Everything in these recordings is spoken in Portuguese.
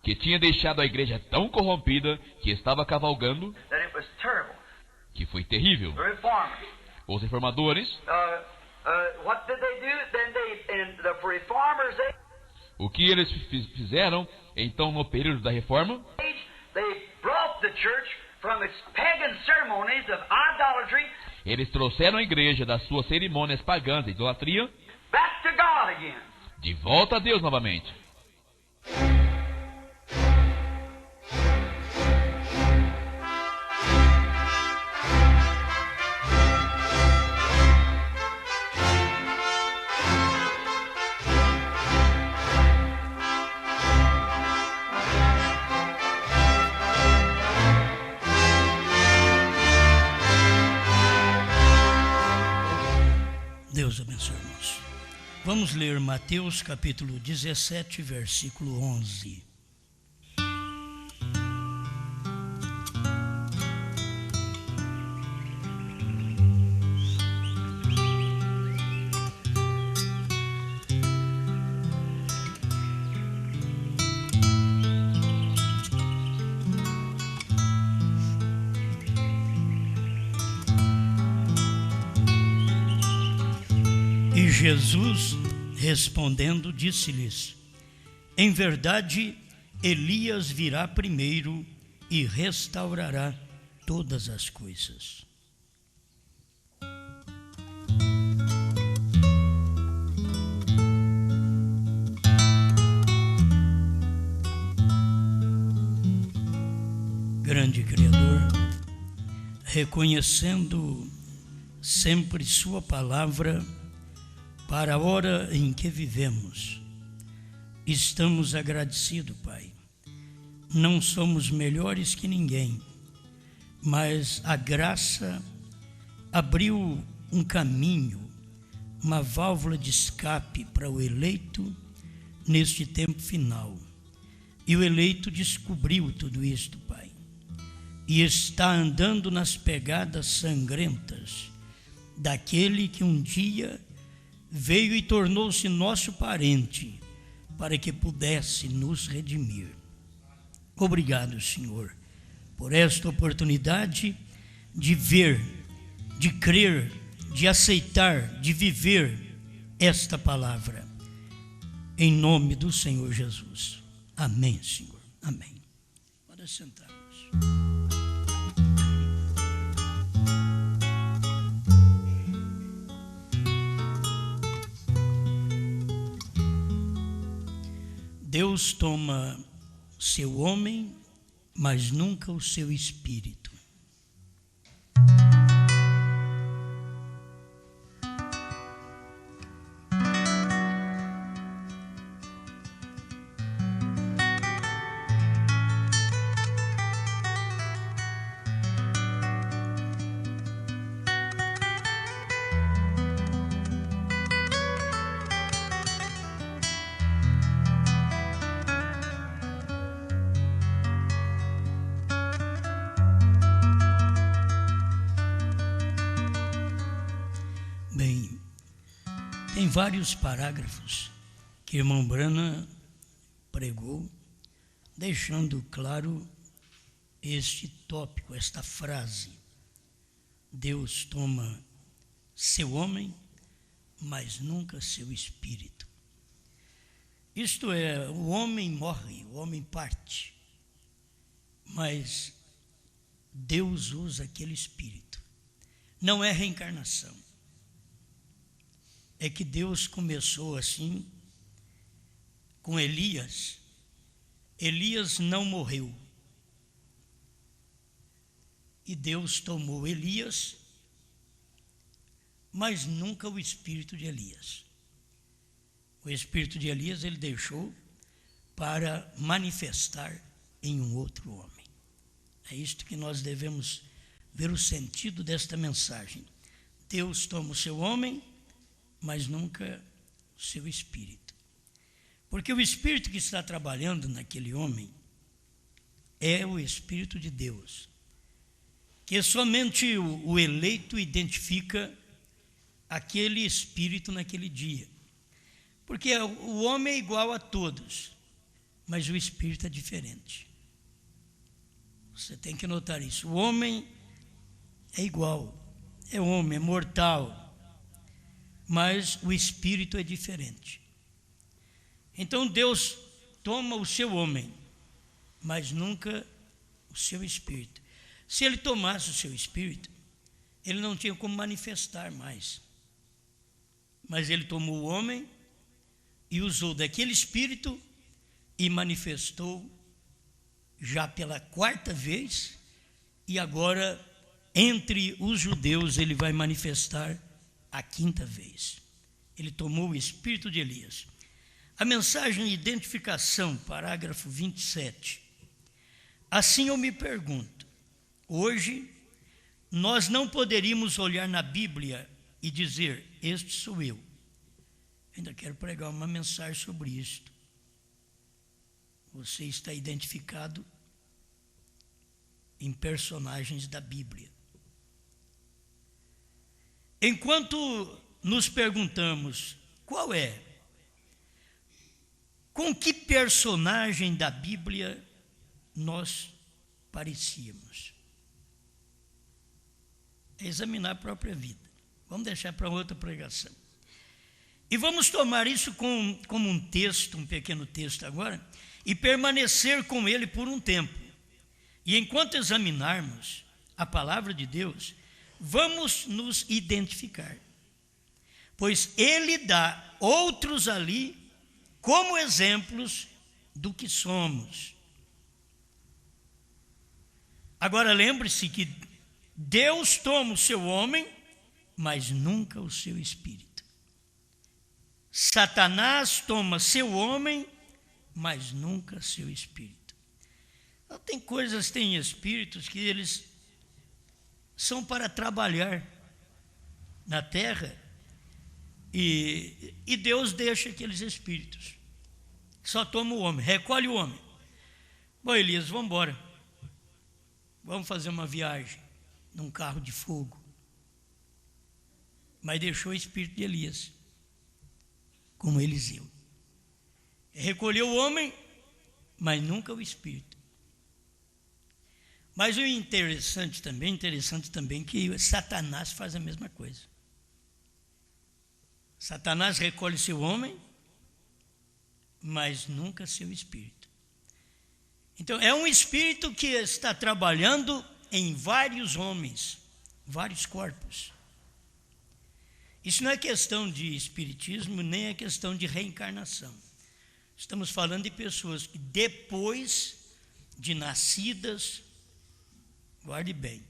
que tinha deixado a igreja tão corrompida que estava cavalgando, that it was terrible. que foi terrível. The reformers. Os reformadores, What did they do? And the reformers, o que eles fizeram, então, no período da reforma? they brought the church from its pagan ceremonies of idolatry Eles trouxeram a igreja das suas cerimônias pagãs e idolatria back to God again. de volta a Deus novamente. Deus abençoe, irmãos. Vamos ler Mateus capítulo 17, versículo 11. E Jesus, respondendo, disse-lhes: em verdade, Elias virá primeiro e restaurará todas as coisas. Grande Criador, reconhecendo sempre Sua palavra para a hora em que vivemos, estamos agradecidos, Pai. Não somos melhores que ninguém, mas a graça abriu um caminho, uma válvula de escape para o eleito neste tempo final. E o eleito descobriu tudo isto, Pai, e está andando nas pegadas sangrentas daquele que um dia veio e tornou-se nosso parente, para que pudesse nos redimir. Obrigado, Senhor, por esta oportunidade de ver, de crer, de aceitar, de viver esta palavra. Em nome do Senhor Jesus. Amém, Senhor. Amém. Pode sentar-nos. Deus toma seu homem, mas nunca o seu espírito. Bem, tem vários parágrafos que irmão Branham pregou, deixando claro este tópico, esta frase: Deus toma seu homem, mas nunca seu espírito. Isto é, o homem morre, o homem parte, mas Deus usa aquele espírito. Não é reencarnação. É que Deus começou assim com Elias. Elias não morreu. E Deus tomou Elias, mas nunca o espírito de Elias. O espírito de Elias ele deixou para manifestar em um outro homem. É isto que nós devemos ver o sentido desta mensagem. Deus toma o seu homem, mas nunca o seu espírito. Porque o espírito que está trabalhando naquele homem é o Espírito de Deus, que somente o eleito identifica aquele espírito naquele dia. Porque o homem é igual a todos, mas o espírito é diferente. Você tem que notar isso. O homem é igual, é homem, é mortal, mas o espírito é diferente. Então Deus toma o seu homem, mas nunca o seu espírito. Se ele tomasse o seu espírito, ele não tinha como manifestar mais. Mas ele tomou o homem e usou daquele espírito e manifestou já pela 4ª vez, e agora entre os judeus ele vai manifestar a 5ª vez. Ele tomou o espírito de Elias. A mensagem identificação, parágrafo 27. Assim eu me pergunto, hoje nós não poderíamos olhar na Bíblia e dizer, este sou eu. Ainda quero pregar uma mensagem sobre isto. Você está identificado em personagens da Bíblia. Enquanto nos perguntamos, com que personagem da Bíblia nós parecíamos? É examinar a própria vida. Vamos deixar para outra pregação. E vamos tomar isso como um texto, um pequeno texto agora, e permanecer com ele por um tempo. E enquanto examinarmos a palavra de Deus, vamos nos identificar. Pois ele dá outros ali como exemplos do que somos. Agora lembre-se que Deus toma o seu homem, mas nunca o seu espírito. Satanás toma seu homem, mas nunca seu espírito. Então, tem espíritos que eles são para trabalhar na terra, e Deus deixa aqueles espíritos. Só toma o homem, recolhe o homem. Bom, Elias, vamos embora. Vamos fazer uma viagem num carro de fogo. Mas deixou o espírito de Elias, como Eliseu. Recolheu o homem, mas nunca o espírito. Mas o interessante também que Satanás faz a mesma coisa. Satanás recolhe seu homem, mas nunca seu espírito. Então, é um espírito que está trabalhando em vários homens, vários corpos. Isso não é questão de espiritismo, nem é questão de reencarnação. Estamos falando de pessoas que depois de nascidas, guarde bem,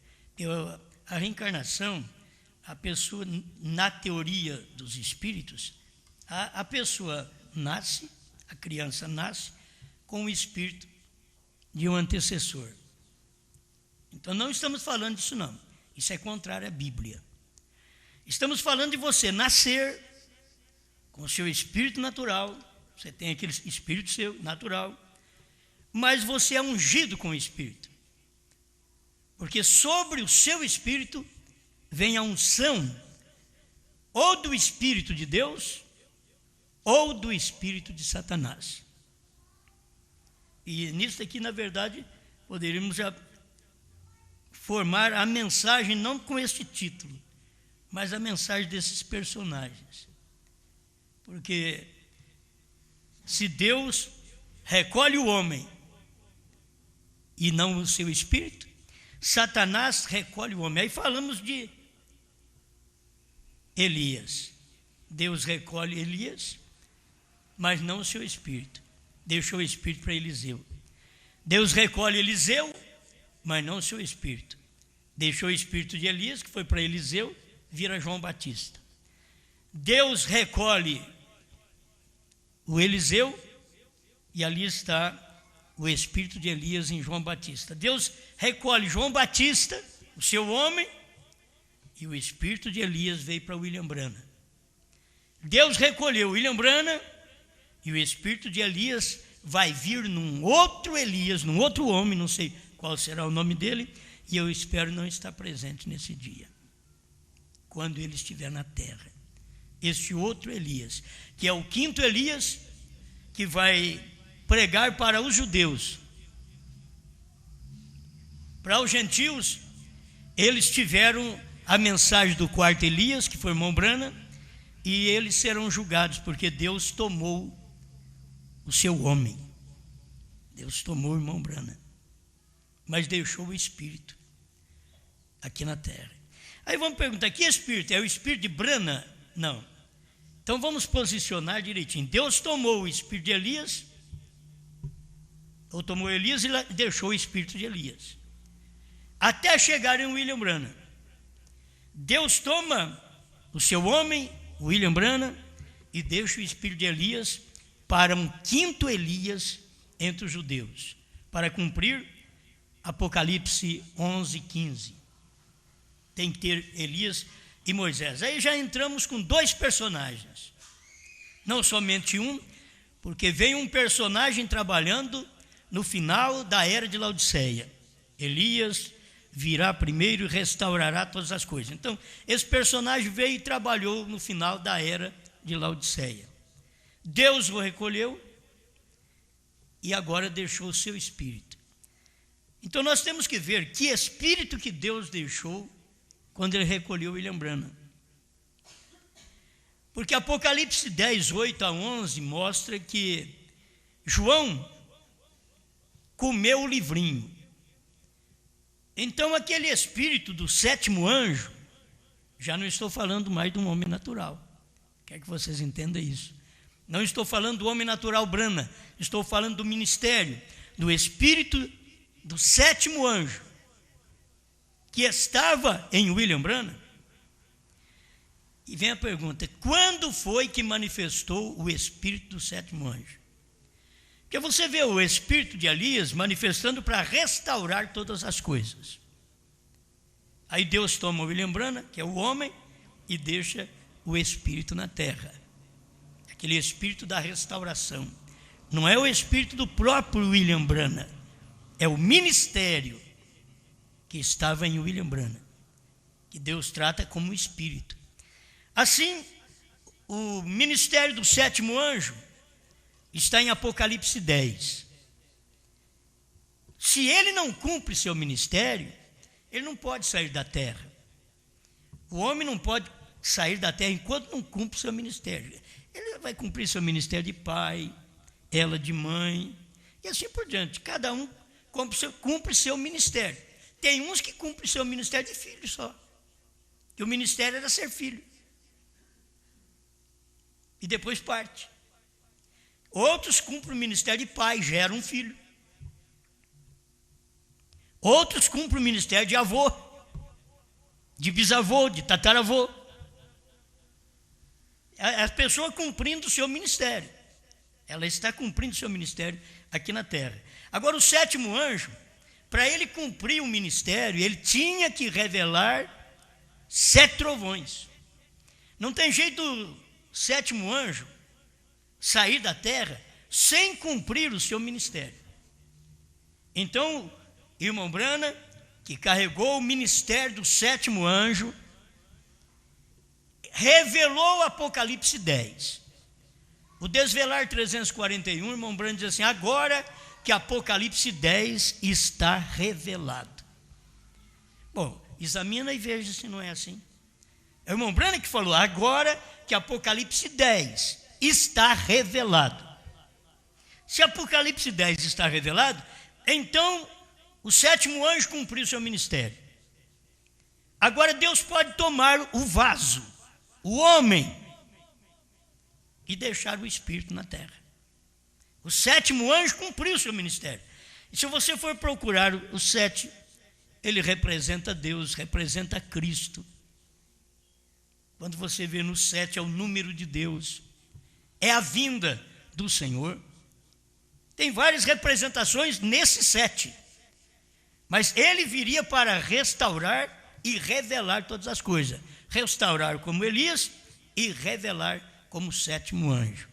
a reencarnação, a pessoa, na teoria dos espíritos, a pessoa nasce, a criança nasce com o espírito de um antecessor. Então não estamos falando disso não, isso é contrário à Bíblia. Estamos falando de você nascer com o seu espírito natural, você tem aquele espírito seu natural, mas você é ungido com o espírito. Porque sobre o seu espírito vem a unção ou do espírito de Deus ou do espírito de Satanás. E nisso aqui, na verdade, poderíamos já formar a mensagem, não com este título, mas a mensagem desses personagens. Porque se Deus recolhe o homem e não o seu espírito, Satanás recolhe o homem. Aí falamos de Elias. Deus recolhe Elias, mas não o seu espírito. Deixou o espírito para Eliseu. Deus recolhe Eliseu, mas não o seu espírito. Deixou o espírito de Elias, que foi para Eliseu, vira João Batista. Deus recolhe o Eliseu, e ali está o espírito de Elias em João Batista. Deus recolhe João Batista, o seu homem, e o espírito de Elias veio para William Branham. Deus recolheu William Branham, e o espírito de Elias vai vir num outro Elias, num outro homem, não sei qual será o nome dele, e eu espero não estar presente nesse dia, quando ele estiver na terra. Este outro Elias, que é o 5º Elias, que vai pregar para os judeus. Para os gentios, eles tiveram a mensagem do quarto Elias, que foi irmão Branham, e eles serão julgados, porque Deus tomou o seu homem. Deus tomou o irmão Branham, mas deixou o Espírito aqui na terra. Aí vamos perguntar, que Espírito? É o Espírito de Branham? Não. Então vamos posicionar direitinho. Deus tomou o Espírito de Elias, ou tomou Elias e deixou o Espírito de Elias, até chegar em William Branham. Deus toma o seu homem, William Branham, e deixa o Espírito de Elias para um quinto Elias entre os judeus, para cumprir Apocalipse 11:15. Tem que ter Elias e Moisés. Aí já entramos com dois personagens, não somente um, porque vem um personagem trabalhando no final da era de Laodiceia. Elias virá primeiro e restaurará todas as coisas. Então, esse personagem veio e trabalhou no final da era de Laodiceia. Deus o recolheu e agora deixou o seu Espírito. Então, nós temos que ver que Espírito que Deus deixou quando ele recolheu William Branham. Porque Apocalipse 10, 8-11 mostra que João comeu o livrinho. Então aquele espírito do sétimo anjo, já não estou falando mais de um homem natural. Quero que vocês entendam isso. Não estou falando do homem natural Branham, estou falando do ministério, do espírito do sétimo anjo, que estava em William Branham. E vem a pergunta, quando foi que manifestou o espírito do sétimo anjo? Porque você vê o espírito de Elias manifestando para restaurar todas as coisas. Aí Deus toma o William Branham, que é o homem, e deixa o espírito na terra. Aquele espírito da restauração. Não é o espírito do próprio William Branham, é o ministério que estava em William Branham, que Deus trata como espírito. Assim, o ministério do sétimo anjo está em Apocalipse 10. Se ele não cumpre seu ministério, ele não pode sair da terra. O homem não pode sair da terra enquanto não cumpre seu ministério. Ele vai cumprir seu ministério de pai, ela de mãe, e assim por diante. Cada um cumpre seu ministério. Tem uns que cumprem seu ministério de filho só. E o ministério era ser filho. E depois parte. Outros cumprem o ministério de pai, geram um filho. Outros cumprem o ministério de avô, de bisavô, de tataravô. A pessoa cumprindo o seu ministério. Ela está cumprindo o seu ministério aqui na terra. Agora, o sétimo anjo, para ele cumprir o ministério, ele tinha que revelar 7 trovões. Não tem jeito do sétimo anjo sair da terra sem cumprir o seu ministério. Então, irmão Branham, que carregou o ministério do sétimo anjo, revelou o Apocalipse 10. O Desvelar 341, irmão Branham diz assim, agora que Apocalipse 10 está revelado. Bom, examina e veja se não é assim. É o irmão Branham que falou, agora que Apocalipse 10 está revelado. Se Apocalipse 10 está revelado, então o sétimo anjo cumpriu seu ministério. Agora Deus pode tomar o vaso, o homem, e deixar o espírito na terra. O sétimo anjo cumpriu seu ministério. E se você for procurar o 7, ele representa Deus, representa Cristo. Quando você vê no 7 é o número de Deus, é a vinda do Senhor. Tem várias representações nesse 7, mas ele viria para restaurar e revelar todas as coisas. Restaurar como Elias e revelar como sétimo anjo.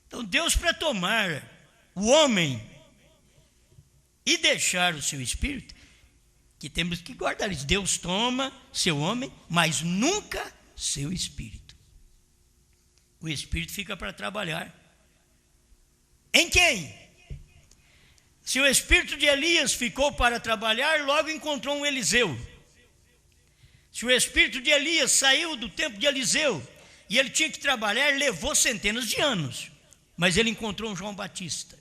Então Deus, para tomar o homem e deixar o seu espírito, que temos que guardar isso, Deus toma seu homem, mas nunca seu espírito. O espírito fica para trabalhar. Em quem? Se o espírito de Elias ficou para trabalhar, logo encontrou um Eliseu. Se o espírito de Elias saiu do tempo de Eliseu e ele tinha que trabalhar, levou centenas de anos, mas ele encontrou um João Batista.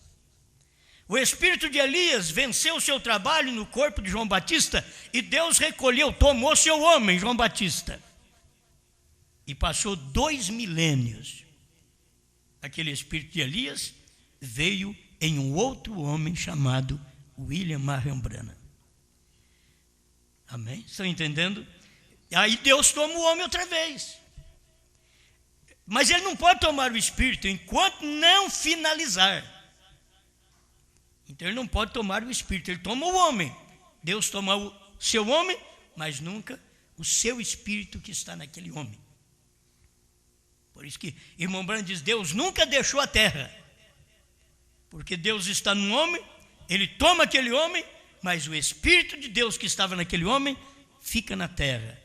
O espírito de Elias venceu o seu trabalho no corpo de João Batista e Deus recolheu, tomou seu homem, João Batista. E passou 2 milênios. Aquele espírito de Elias veio em um outro homem chamado William Marion Branham. Amém? Estão entendendo? Aí Deus toma o homem outra vez. Mas ele não pode tomar o espírito enquanto não finalizar. Então ele não pode tomar o espírito, ele toma o homem. Deus toma o seu homem, mas nunca o seu espírito que está naquele homem. Por isso que irmão Branham diz, Deus nunca deixou a terra. Porque Deus está num homem, ele toma aquele homem, mas o espírito de Deus que estava naquele homem fica na terra,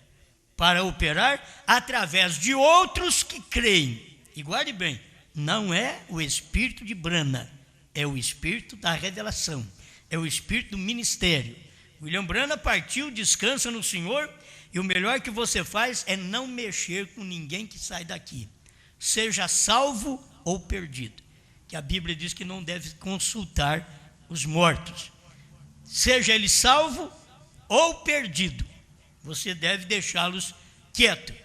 para operar através de outros que creem. E guarde bem, não é o espírito de Branham, é o espírito da revelação, é o espírito do ministério. William Branham partiu, descansa no Senhor, e o melhor que você faz é não mexer com ninguém que sai daqui, seja salvo ou perdido, que a Bíblia diz que não deve consultar os mortos. Seja ele salvo ou perdido, você deve deixá-los quietos,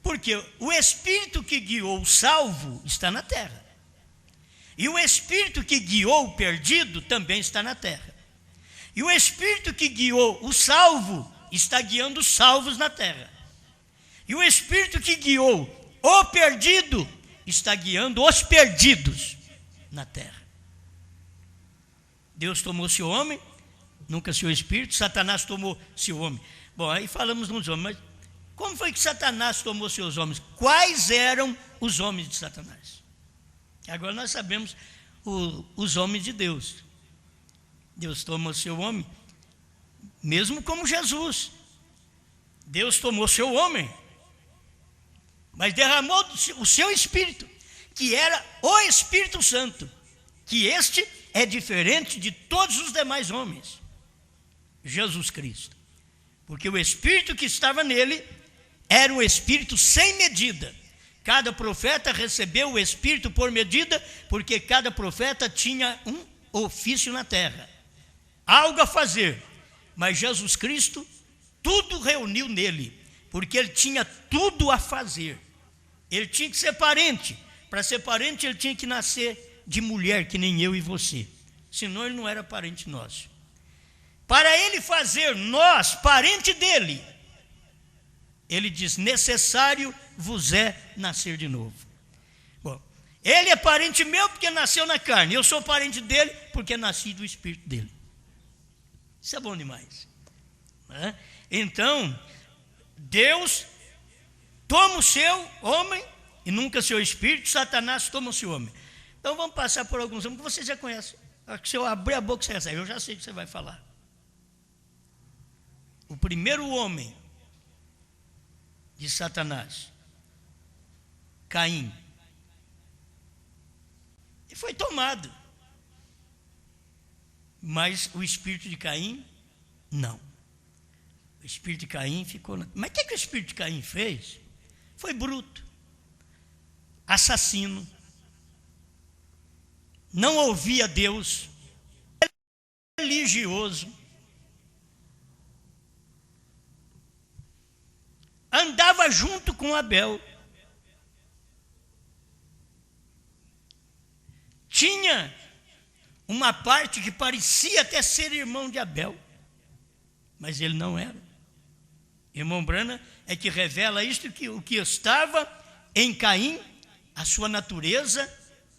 porque o espírito que guiou o salvo está na terra. E o espírito que guiou o perdido também está na terra. E o espírito que guiou o salvo está guiando os salvos na terra. E o espírito que guiou o perdido está guiando os perdidos na terra. Deus tomou seu homem, nunca seu espírito. Satanás tomou seu homem. Bom, aí falamos nos homens, mas como foi que Satanás tomou seus homens? Quais eram os homens de Satanás? Agora nós sabemos os homens de Deus. Deus tomou seu homem, mesmo como Jesus. Deus tomou seu homem, mas derramou o seu Espírito, que era o Espírito Santo, que este é diferente de todos os demais homens. Jesus Cristo. Porque o Espírito que estava nele era um Espírito sem medida. Cada profeta recebeu o Espírito por medida, porque cada profeta tinha um ofício na terra, algo a fazer. Mas Jesus Cristo, tudo reuniu nele, porque ele tinha tudo a fazer. Ele tinha que ser parente. Para ser parente, ele tinha que nascer de mulher, que nem eu e você. Senão ele não era parente nosso. Para ele fazer nós parente dele, ele diz, necessário vos é nascer de novo. Bom, ele é parente meu porque nasceu na carne. Eu sou parente dele porque nasci do Espírito dele. Isso é bom demais, né? Então, Deus toma o seu homem e nunca seu espírito. Satanás toma o seu homem. Então vamos passar por alguns homens que você já conhece. Se eu abrir a boca, você recebe. Eu já sei o que você vai falar. O primeiro homem de Satanás, Caim, e foi tomado, mas o espírito de Caim, não. O espírito de Caim ficou... Mas o que o espírito de Caim fez? Foi bruto, assassino, não ouvia Deus, religioso, andava junto com Abel, tinha uma parte que parecia até ser irmão de Abel, mas ele não era. Irmão Branham é que revela isto, que o que estava em Caim, a sua natureza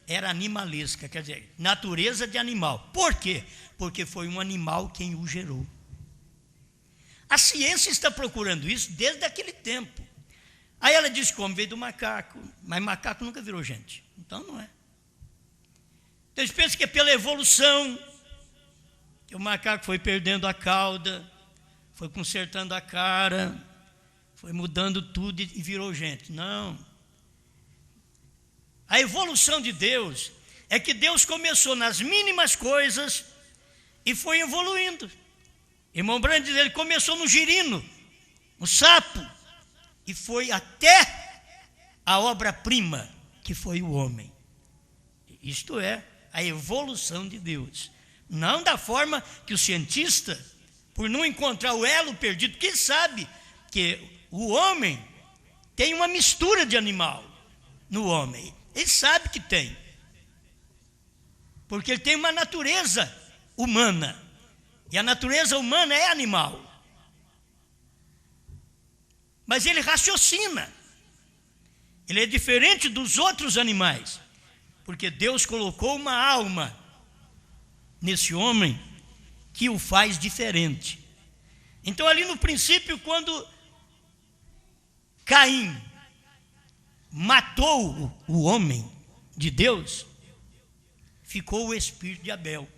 era animalesca, quer dizer, natureza de animal. Por quê? Porque foi um animal quem o gerou. A ciência está procurando isso desde aquele tempo. Aí ela diz que o homem veio do macaco, mas macaco nunca virou gente. Então não é. Então eles pensam que é pela evolução, que o macaco foi perdendo a cauda, foi consertando a cara, foi mudando tudo e virou gente. Não. A evolução de Deus é que Deus começou nas mínimas coisas e foi evoluindo. Irmão Brandt diz, ele começou no girino, no sapo, e foi até a obra-prima, que foi o homem. Isto é a evolução de Deus. Não da forma que o cientista, por não encontrar o elo perdido, que sabe que o homem tem uma mistura de animal no homem. Ele sabe que tem. Porque ele tem uma natureza humana. E a natureza humana é animal. Mas ele raciocina. Ele é diferente dos outros animais. Porque Deus colocou uma alma nesse homem que o faz diferente. Então, ali no princípio, quando Caim matou o homem de Deus, ficou o espírito de Abel.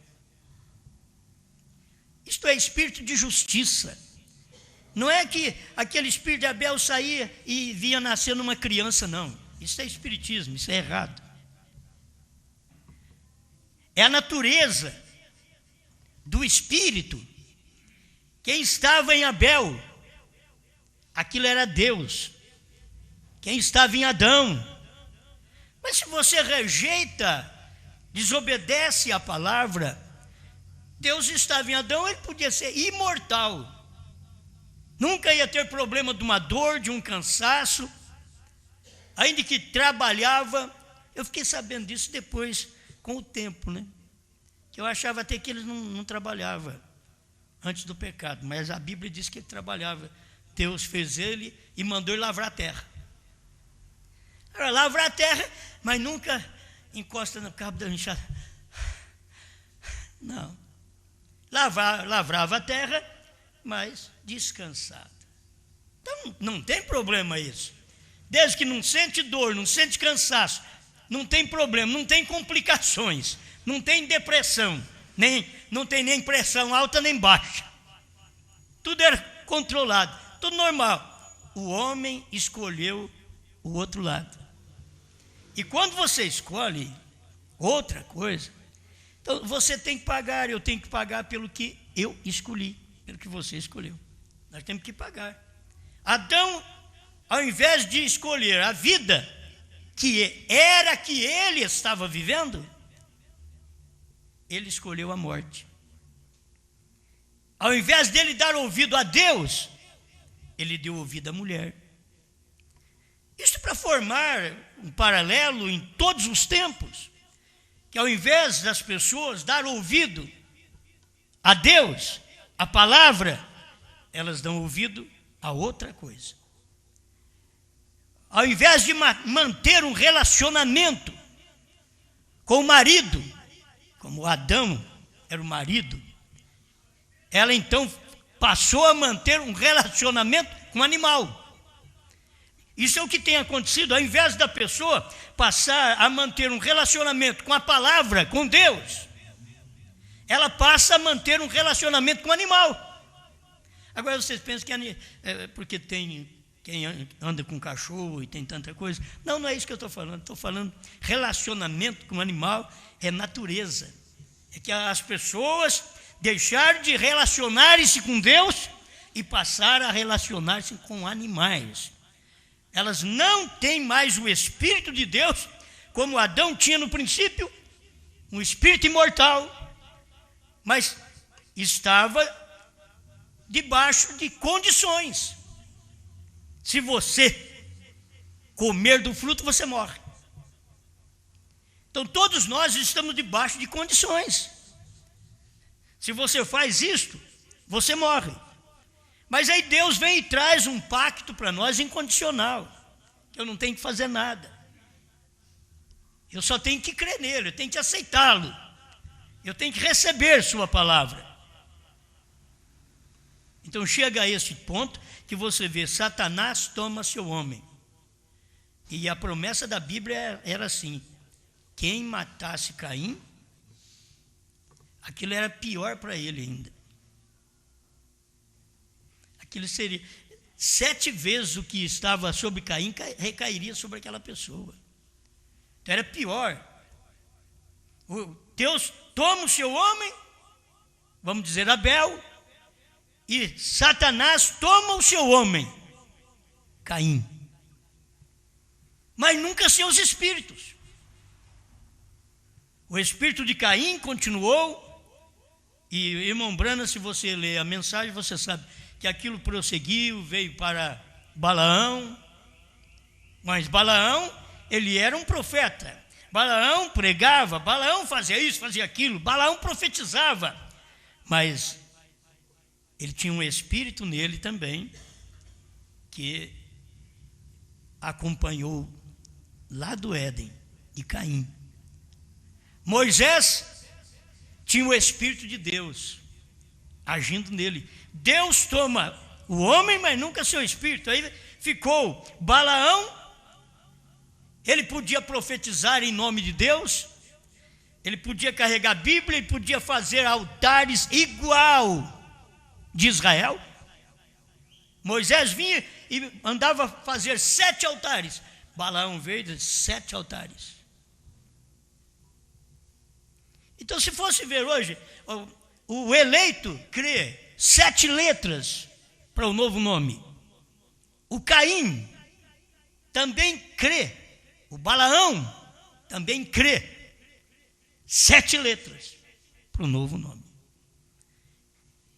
Isto é espírito de justiça. Não é que aquele espírito de Abel saía e via nascer numa criança, não. Isso é espiritismo, isso é errado. É a natureza do espírito. Quem estava em Abel, aquilo era Deus. Quem estava em Adão. Mas se você rejeita, desobedece a palavra, Deus estava em Adão, ele podia ser imortal. Nunca ia ter problema de uma dor, de um cansaço, ainda que trabalhava. Eu fiquei sabendo disso depois, com o tempo, né? Que eu achava até que ele não trabalhava antes do pecado, mas a Bíblia diz que ele trabalhava. Deus fez ele e mandou ele lavrar a terra. Lavrar a terra, mas nunca encosta no cabo da enxada. Não. Lavrava a terra, mas descansado. Então não tem problema isso. Desde que não sente dor, não sente cansaço, não tem problema, não tem complicações, não tem depressão, não tem nem pressão alta nem baixa. Tudo era controlado, tudo normal. O homem escolheu o outro lado. E quando você escolhe outra coisa, então você tem que pagar, eu tenho que pagar pelo que eu escolhi, pelo que você escolheu. Nós temos que pagar. Adão, ao invés de escolher a vida que era que ele estava vivendo, ele escolheu a morte. Ao invés dele dar ouvido a Deus, ele deu ouvido à mulher. Isso para formar um paralelo em todos os tempos, que ao invés das pessoas dar ouvido a Deus, a palavra, elas dão ouvido a outra coisa. Ao invés de manter um relacionamento com o marido, como Adão era o marido, ela então passou a manter um relacionamento com o animal. Isso é o que tem acontecido. Ao invés da pessoa passar a manter um relacionamento com a palavra, com Deus, ela passa a manter um relacionamento com o animal. Agora vocês pensam que porque tem quem anda com cachorro e tem tanta coisa. Não é isso que eu estou falando. Estou falando relacionamento com o animal é natureza. É que as pessoas deixaram de relacionar-se com Deus e passaram a relacionar-se com animais. Elas não têm mais o Espírito de Deus, como Adão tinha no princípio, um espírito imortal, mas estava debaixo de condições. Se você comer do fruto, você morre. Então todos nós estamos debaixo de condições. Se você faz isto, você morre. Mas aí Deus vem e traz um pacto para nós incondicional. Eu não tenho que fazer nada. Eu só tenho que crer nele, eu tenho que aceitá-lo. Eu tenho que receber sua palavra. Então chega a esse ponto que você vê, Satanás toma seu homem. E a promessa da Bíblia era assim: quem matasse Caim, aquilo era pior para ele ainda. Aquilo seria 7 vezes o que estava sobre Caim recairia sobre aquela pessoa. Então era pior. Deus toma o seu homem vamos dizer Abel, e Satanás toma o seu homem, Caim. Mas nunca seus espíritos. O espírito de Caim continuou, e irmão Brana, se você ler a mensagem, você sabe que aquilo prosseguiu, veio para Balaão, mas Balaão, ele era um profeta. Balaão pregava, Balaão fazia isso, fazia aquilo, Balaão profetizava, mas ele tinha um espírito nele também, que acompanhou lá do Éden, de Caim. Moisés tinha o Espírito de Deus agindo nele. Deus toma o homem, mas nunca seu espírito. Aí ficou Balaão, ele podia profetizar em nome de Deus, ele podia carregar a Bíblia, ele podia fazer altares igual de Israel. Moisés vinha e andava fazer 7 altares. Balaão veio e disse 7 altares. Então, se fosse ver hoje, o eleito crê 7 letras para o novo nome. O Caim também crê. O Balaão também crê 7 letras para o novo nome.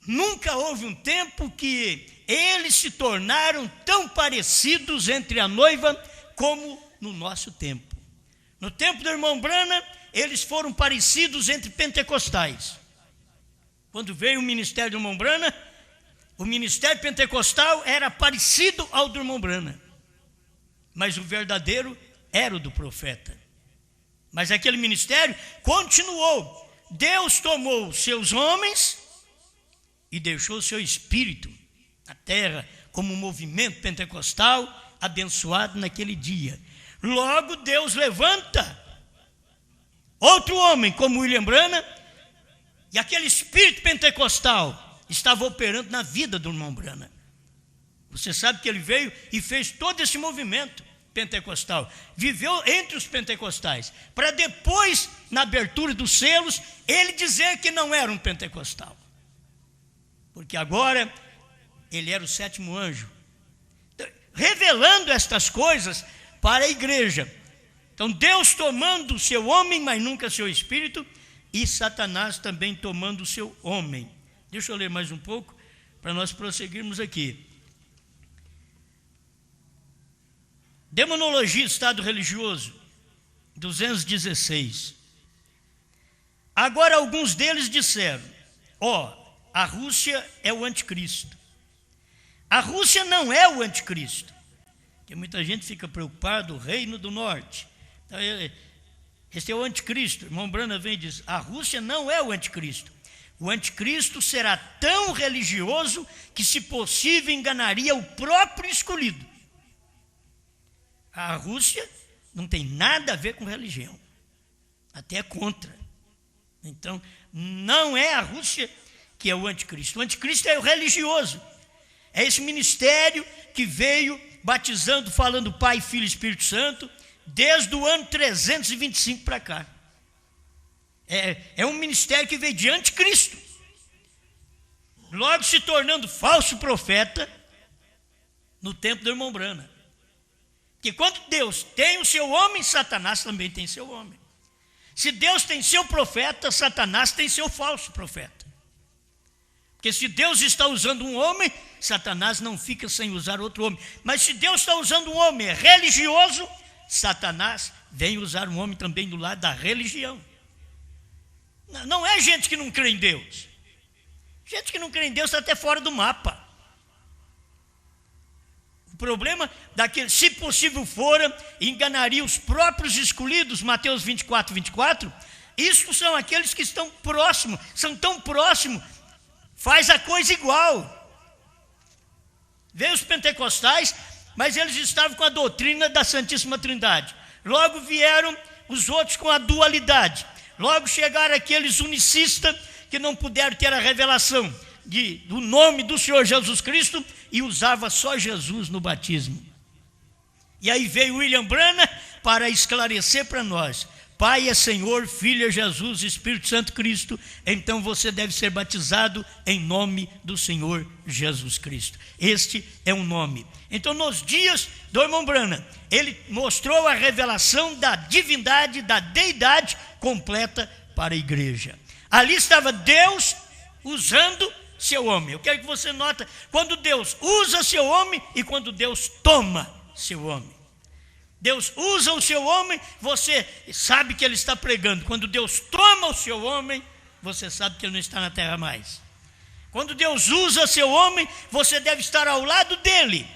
Nunca houve um tempo que eles se tornaram tão parecidos entre a noiva como no nosso tempo. No tempo do irmão Brana, eles foram parecidos entre pentecostais. Quando veio o ministério do irmão Brana, o ministério pentecostal era parecido ao do irmão Brana, mas o verdadeiro era o do profeta. Mas aquele ministério continuou. Deus tomou seus homens e deixou o seu espírito na terra como um movimento pentecostal abençoado naquele dia. Logo Deus levanta outro homem como William Branham, e aquele espírito pentecostal estava operando na vida do irmão Branham. Você sabe que ele veio e fez todo esse movimento pentecostal, viveu entre os pentecostais, para depois, na abertura dos selos, ele dizer que não era um pentecostal, porque agora ele era o 7º anjo, revelando estas coisas para a igreja. Então Deus tomando o seu homem, mas nunca seu espírito, e Satanás também tomando o seu homem. Deixa eu ler mais um pouco para nós prosseguirmos aqui. Demonologia e Estado Religioso, 216. Agora alguns deles disseram: a Rússia é o anticristo. A Rússia não é o anticristo, porque muita gente fica preocupada, o reino do norte. Então, esse é o anticristo. O irmão Branham vem e diz: a Rússia não é o anticristo. O anticristo será tão religioso que, se possível, enganaria o próprio escolhido. A Rússia não tem nada a ver com religião, até contra. Então, não é a Rússia que é o anticristo. O anticristo é o religioso. É esse ministério que veio batizando, falando Pai, Filho e Espírito Santo, desde o ano 325 para cá. É um ministério que veio de anticristo, logo se tornando falso profeta no tempo do irmão Branham. Que quando Deus tem o seu homem, Satanás também tem seu homem. Se Deus tem seu profeta, Satanás tem seu falso profeta. Porque se Deus está usando um homem, Satanás não fica sem usar outro homem. Mas se Deus está usando um homem religioso, Satanás vem usar um homem também do lado da religião. Não é gente que não crê em Deus. Gente que não crê em Deus está até fora do mapa. O problema daquele, se possível fora, enganaria os próprios escolhidos, Mateus 24, 24. Isso são aqueles que estão próximos, são tão próximos, faz a coisa igual. Veio os pentecostais, mas eles estavam com a doutrina da Santíssima Trindade. Logo vieram os outros com a dualidade. Logo chegaram aqueles unicistas que não puderam ter a revelação do nome do Senhor Jesus Cristo e usava só Jesus no batismo. E aí veio William Branham para esclarecer para nós: Pai é Senhor, Filho é Jesus, Espírito Santo Cristo, então você deve ser batizado em nome do Senhor Jesus Cristo. Este é um nome. Então, nos dias do irmão Branham, ele mostrou a revelação da divindade, da deidade completa para a igreja. Ali estava Deus usando seu homem. Eu quero que você note quando Deus usa seu homem e quando Deus toma seu homem. Deus usa o seu homem, você sabe que ele está pregando. Quando Deus toma o seu homem, você sabe que ele não está na terra mais. Quando Deus usa seu homem, você deve estar ao lado dele,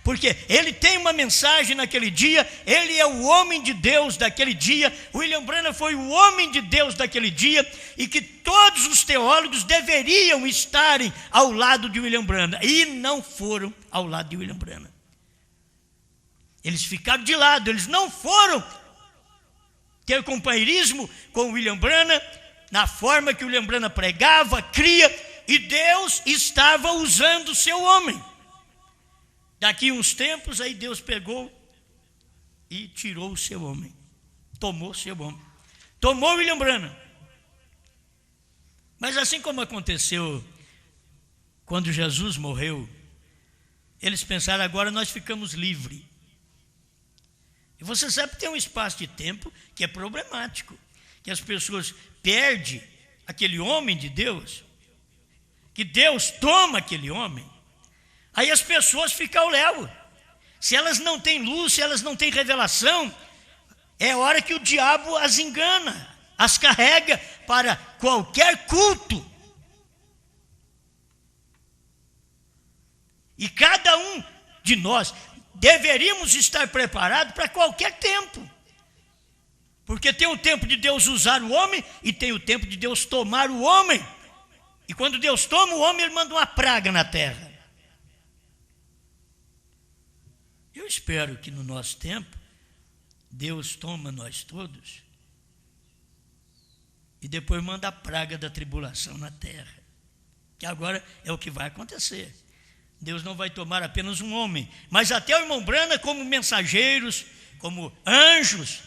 porque ele tem uma mensagem naquele dia. Ele é o homem de Deus daquele dia. William Branham foi o homem de Deus daquele dia, e que todos os teólogos deveriam estarem ao lado de William Branham, e não foram ao lado de William Branham. Eles ficaram de lado, eles não foram ter companheirismo com William Branham, na forma que William Branham pregava, cria, e Deus estava usando o seu homem. Daqui uns tempos, aí Deus pegou e tirou o seu homem, tomou o seu homem, tomou William Branham. Mas assim como aconteceu quando Jesus morreu, eles pensaram, agora nós ficamos livres. E você sabe que tem um espaço de tempo que é problemático, que as pessoas perdem aquele homem de Deus, que Deus toma aquele homem, aí as pessoas ficam ao léu. Se elas não têm luz, se elas não têm revelação, é hora que o diabo as engana, as carrega para qualquer culto. E cada um de nós deveríamos estar preparados para qualquer tempo, porque tem o tempo de Deus usar o homem e tem o tempo de Deus tomar o homem. E quando Deus toma o homem, ele manda uma praga na terra. Eu espero que no nosso tempo Deus toma nós todos e depois manda a praga da tribulação na terra, que agora é o que vai acontecer. Deus não vai tomar apenas um homem, mas até o irmão Branham, como mensageiros, como anjos,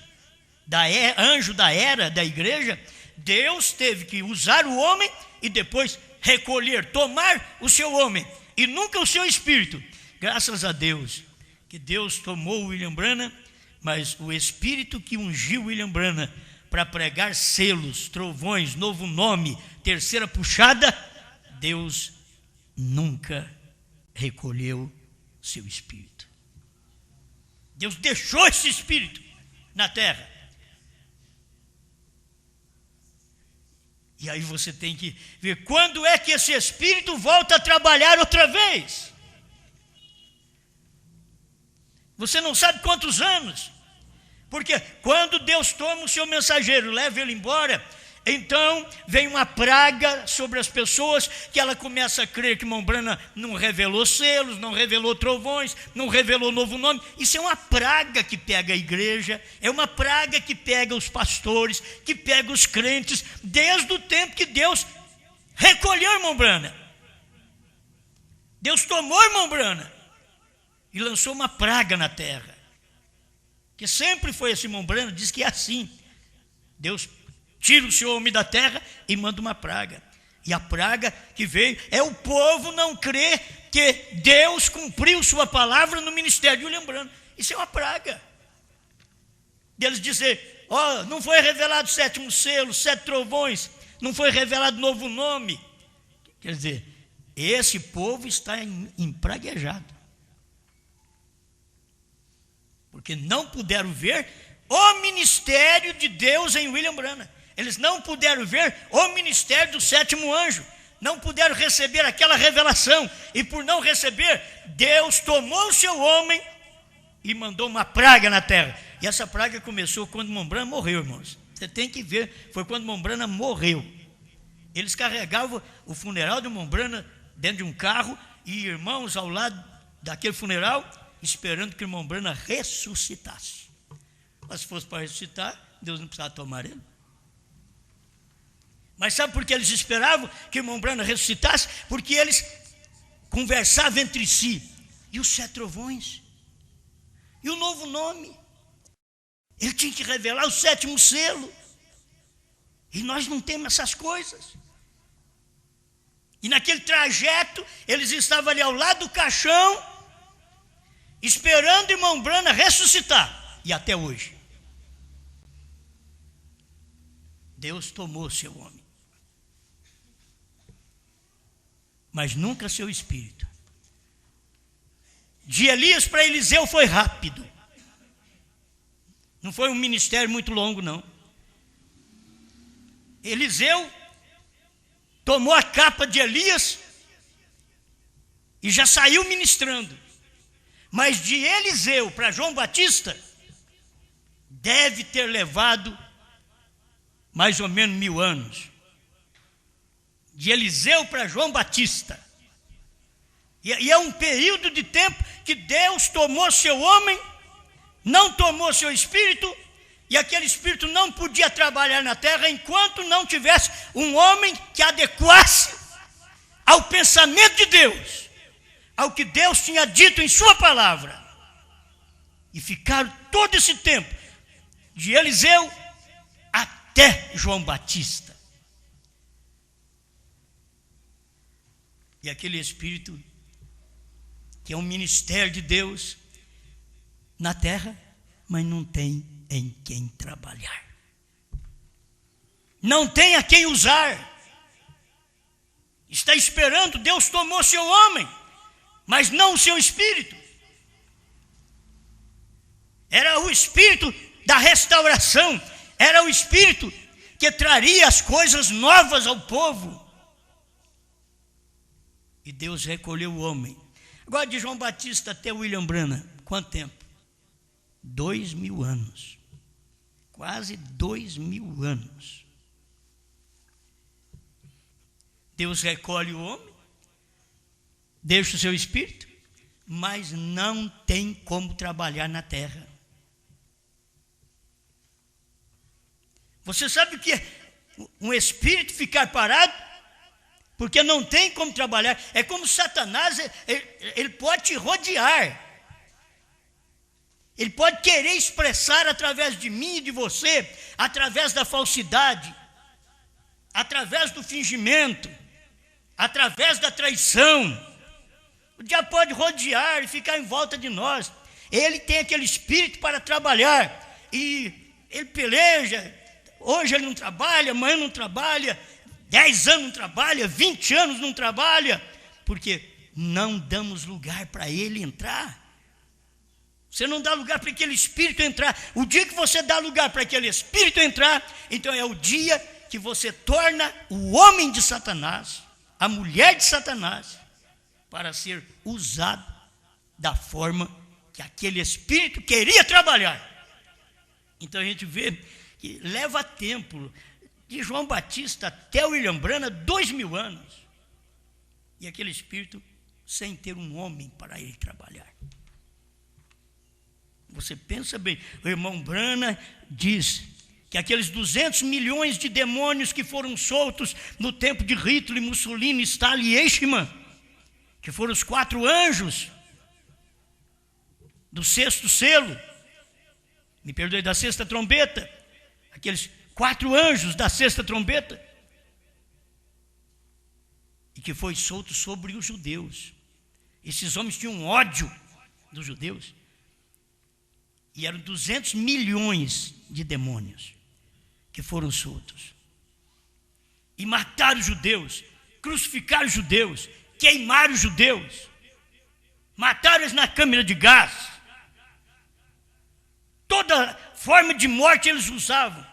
anjo da era da igreja, Deus teve que usar o homem e depois recolher, tomar o seu homem, e nunca o seu espírito. Graças a Deus, que Deus tomou o William Branham, mas o espírito que ungiu William Branham para pregar selos, trovões, novo nome, terceira puxada, Deus nunca recolheu seu espírito. Deus deixou esse espírito na terra. E aí você tem que ver quando é que esse espírito volta a trabalhar outra vez. Você não sabe quantos anos, porque quando Deus toma o seu mensageiro, leva ele embora, então vem uma praga sobre as pessoas, que ela começa a crer que irmão Branham não revelou selos, não revelou trovões, não revelou novo nome. Isso é uma praga que pega a igreja, é uma praga que pega os pastores, que pega os crentes, desde o tempo que Deus recolheu irmão Branham. Deus tomou irmão Branham e lançou uma praga na terra, que sempre foi esse irmão Branham, diz que é assim. Deus tira o seu homem da terra e manda uma praga. E a praga que veio é o povo não crer que Deus cumpriu sua palavra no ministério de William Branham. Isso é uma praga. Deles dizer, não foi revelado 7º selo, 7 trovões, não foi revelado novo nome. Quer dizer, esse povo está empraguejado, porque não puderam ver o ministério de Deus em William Branham. Eles não puderam ver o ministério do 7º anjo, não puderam receber aquela revelação, e por não receber, Deus tomou o seu homem e mandou uma praga na terra. E essa praga começou quando irmão Branham morreu, irmãos. Você tem que ver, foi quando irmão Branham morreu. Eles carregavam o funeral de irmão Branham dentro de um carro, e irmãos ao lado daquele funeral, esperando que irmão Branham ressuscitasse. Mas se fosse para ressuscitar, Deus não precisava tomar ele. Mas sabe por que eles esperavam que o irmão Branham ressuscitasse? Porque eles conversavam entre si. E os 7 trovões? E o novo nome? Ele tinha que revelar o 7º selo. E nós não temos essas coisas. E naquele trajeto, eles estavam ali ao lado do caixão, esperando o irmão Branham ressuscitar. E até hoje. Deus tomou seu homem. Mas nunca seu espírito. De Elias para Eliseu foi rápido. Não foi um ministério muito longo, não. Eliseu tomou a capa de Elias e já saiu ministrando. Mas de Eliseu para João Batista, deve ter levado mais ou menos 1000 anos. De Eliseu para João Batista. E é um período de tempo que Deus tomou seu homem, não tomou seu espírito, e aquele espírito não podia trabalhar na terra enquanto não tivesse um homem que adequasse ao pensamento de Deus, ao que Deus tinha dito em sua palavra. E ficaram todo esse tempo, de Eliseu até João Batista. E aquele espírito, que é um ministério de Deus na terra, mas não tem em quem trabalhar. Não tem a quem usar. Está esperando, Deus tomou seu homem, mas não o seu espírito. Era o espírito da restauração, era o espírito que traria as coisas novas ao povo. E Deus recolheu o homem. Agora, de João Batista até William Branham, quanto tempo? 2000 anos. Quase 2000 anos. Deus recolhe o homem, deixa o seu espírito, mas não tem como trabalhar na terra. Você sabe o que é um espírito ficar parado? Porque não tem como trabalhar. É como Satanás, ele pode te rodear. Ele pode querer expressar através de mim e de você, através da falsidade, através do fingimento, através da traição. O diabo pode rodear e ficar em volta de nós. Ele tem aquele espírito para trabalhar. E ele peleja. Hoje ele não trabalha, amanhã não trabalha. 10 anos não trabalha, 20 anos não trabalha, porque não damos lugar para ele entrar. Você não dá lugar para aquele espírito entrar. O dia que você dá lugar para aquele espírito entrar, então é o dia que você torna o homem de Satanás, a mulher de Satanás, para ser usado da forma que aquele espírito queria trabalhar. Então a gente vê que leva tempo. De João Batista até William Branham, 2000 anos. E aquele espírito sem ter um homem para ele trabalhar. Você pensa bem, o irmão Branham diz que aqueles 200 milhões de demônios que foram soltos no tempo de Hitler, Mussolini, Stalin e Eichmann, que foram os 4 anjos do 6º selo, me perdoe, da 6ª trombeta, aqueles 4 anjos da 6ª trombeta, e que foi solto sobre os judeus. Esses homens tinham ódio dos judeus, e eram 200 milhões de demônios que foram soltos, e mataram os judeus, crucificaram os judeus, queimaram os judeus, mataram-os na câmara de gás. Toda forma de morte eles usavam.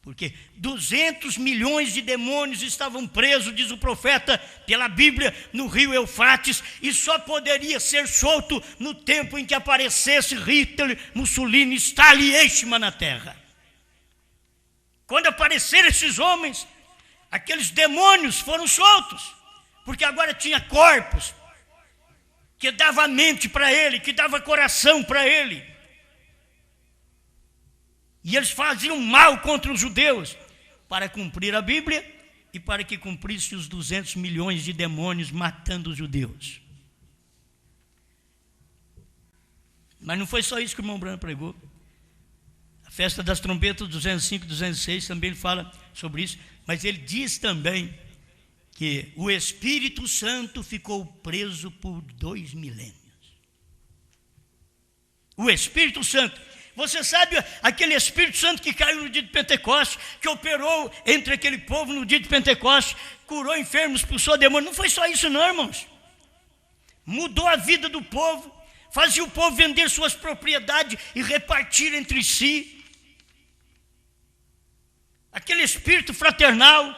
Porque 200 milhões de demônios estavam presos, diz o profeta, pela Bíblia, no rio Eufrates, e só poderia ser solto no tempo em que aparecesse Hitler, Mussolini, Stalin e Eichmann na terra. Quando apareceram esses homens, aqueles demônios foram soltos, porque agora tinha corpos, que dava mente para ele, que dava coração para ele. E eles faziam mal contra os judeus para cumprir a Bíblia e para que cumprisse os 200 milhões de demônios matando os judeus. Mas não foi só isso que o irmão Branham pregou. A festa das trombetas 205 e 206 também ele fala sobre isso. Mas ele diz também que o Espírito Santo ficou preso por 2 milênios. O Espírito Santo. Você sabe aquele Espírito Santo que caiu no dia de Pentecostes, que operou entre aquele povo no dia de Pentecostes, curou enfermos, expulsou demônios. Não foi só isso não, irmãos. Mudou a vida do povo, fazia o povo vender suas propriedades e repartir entre si. Aquele espírito fraternal.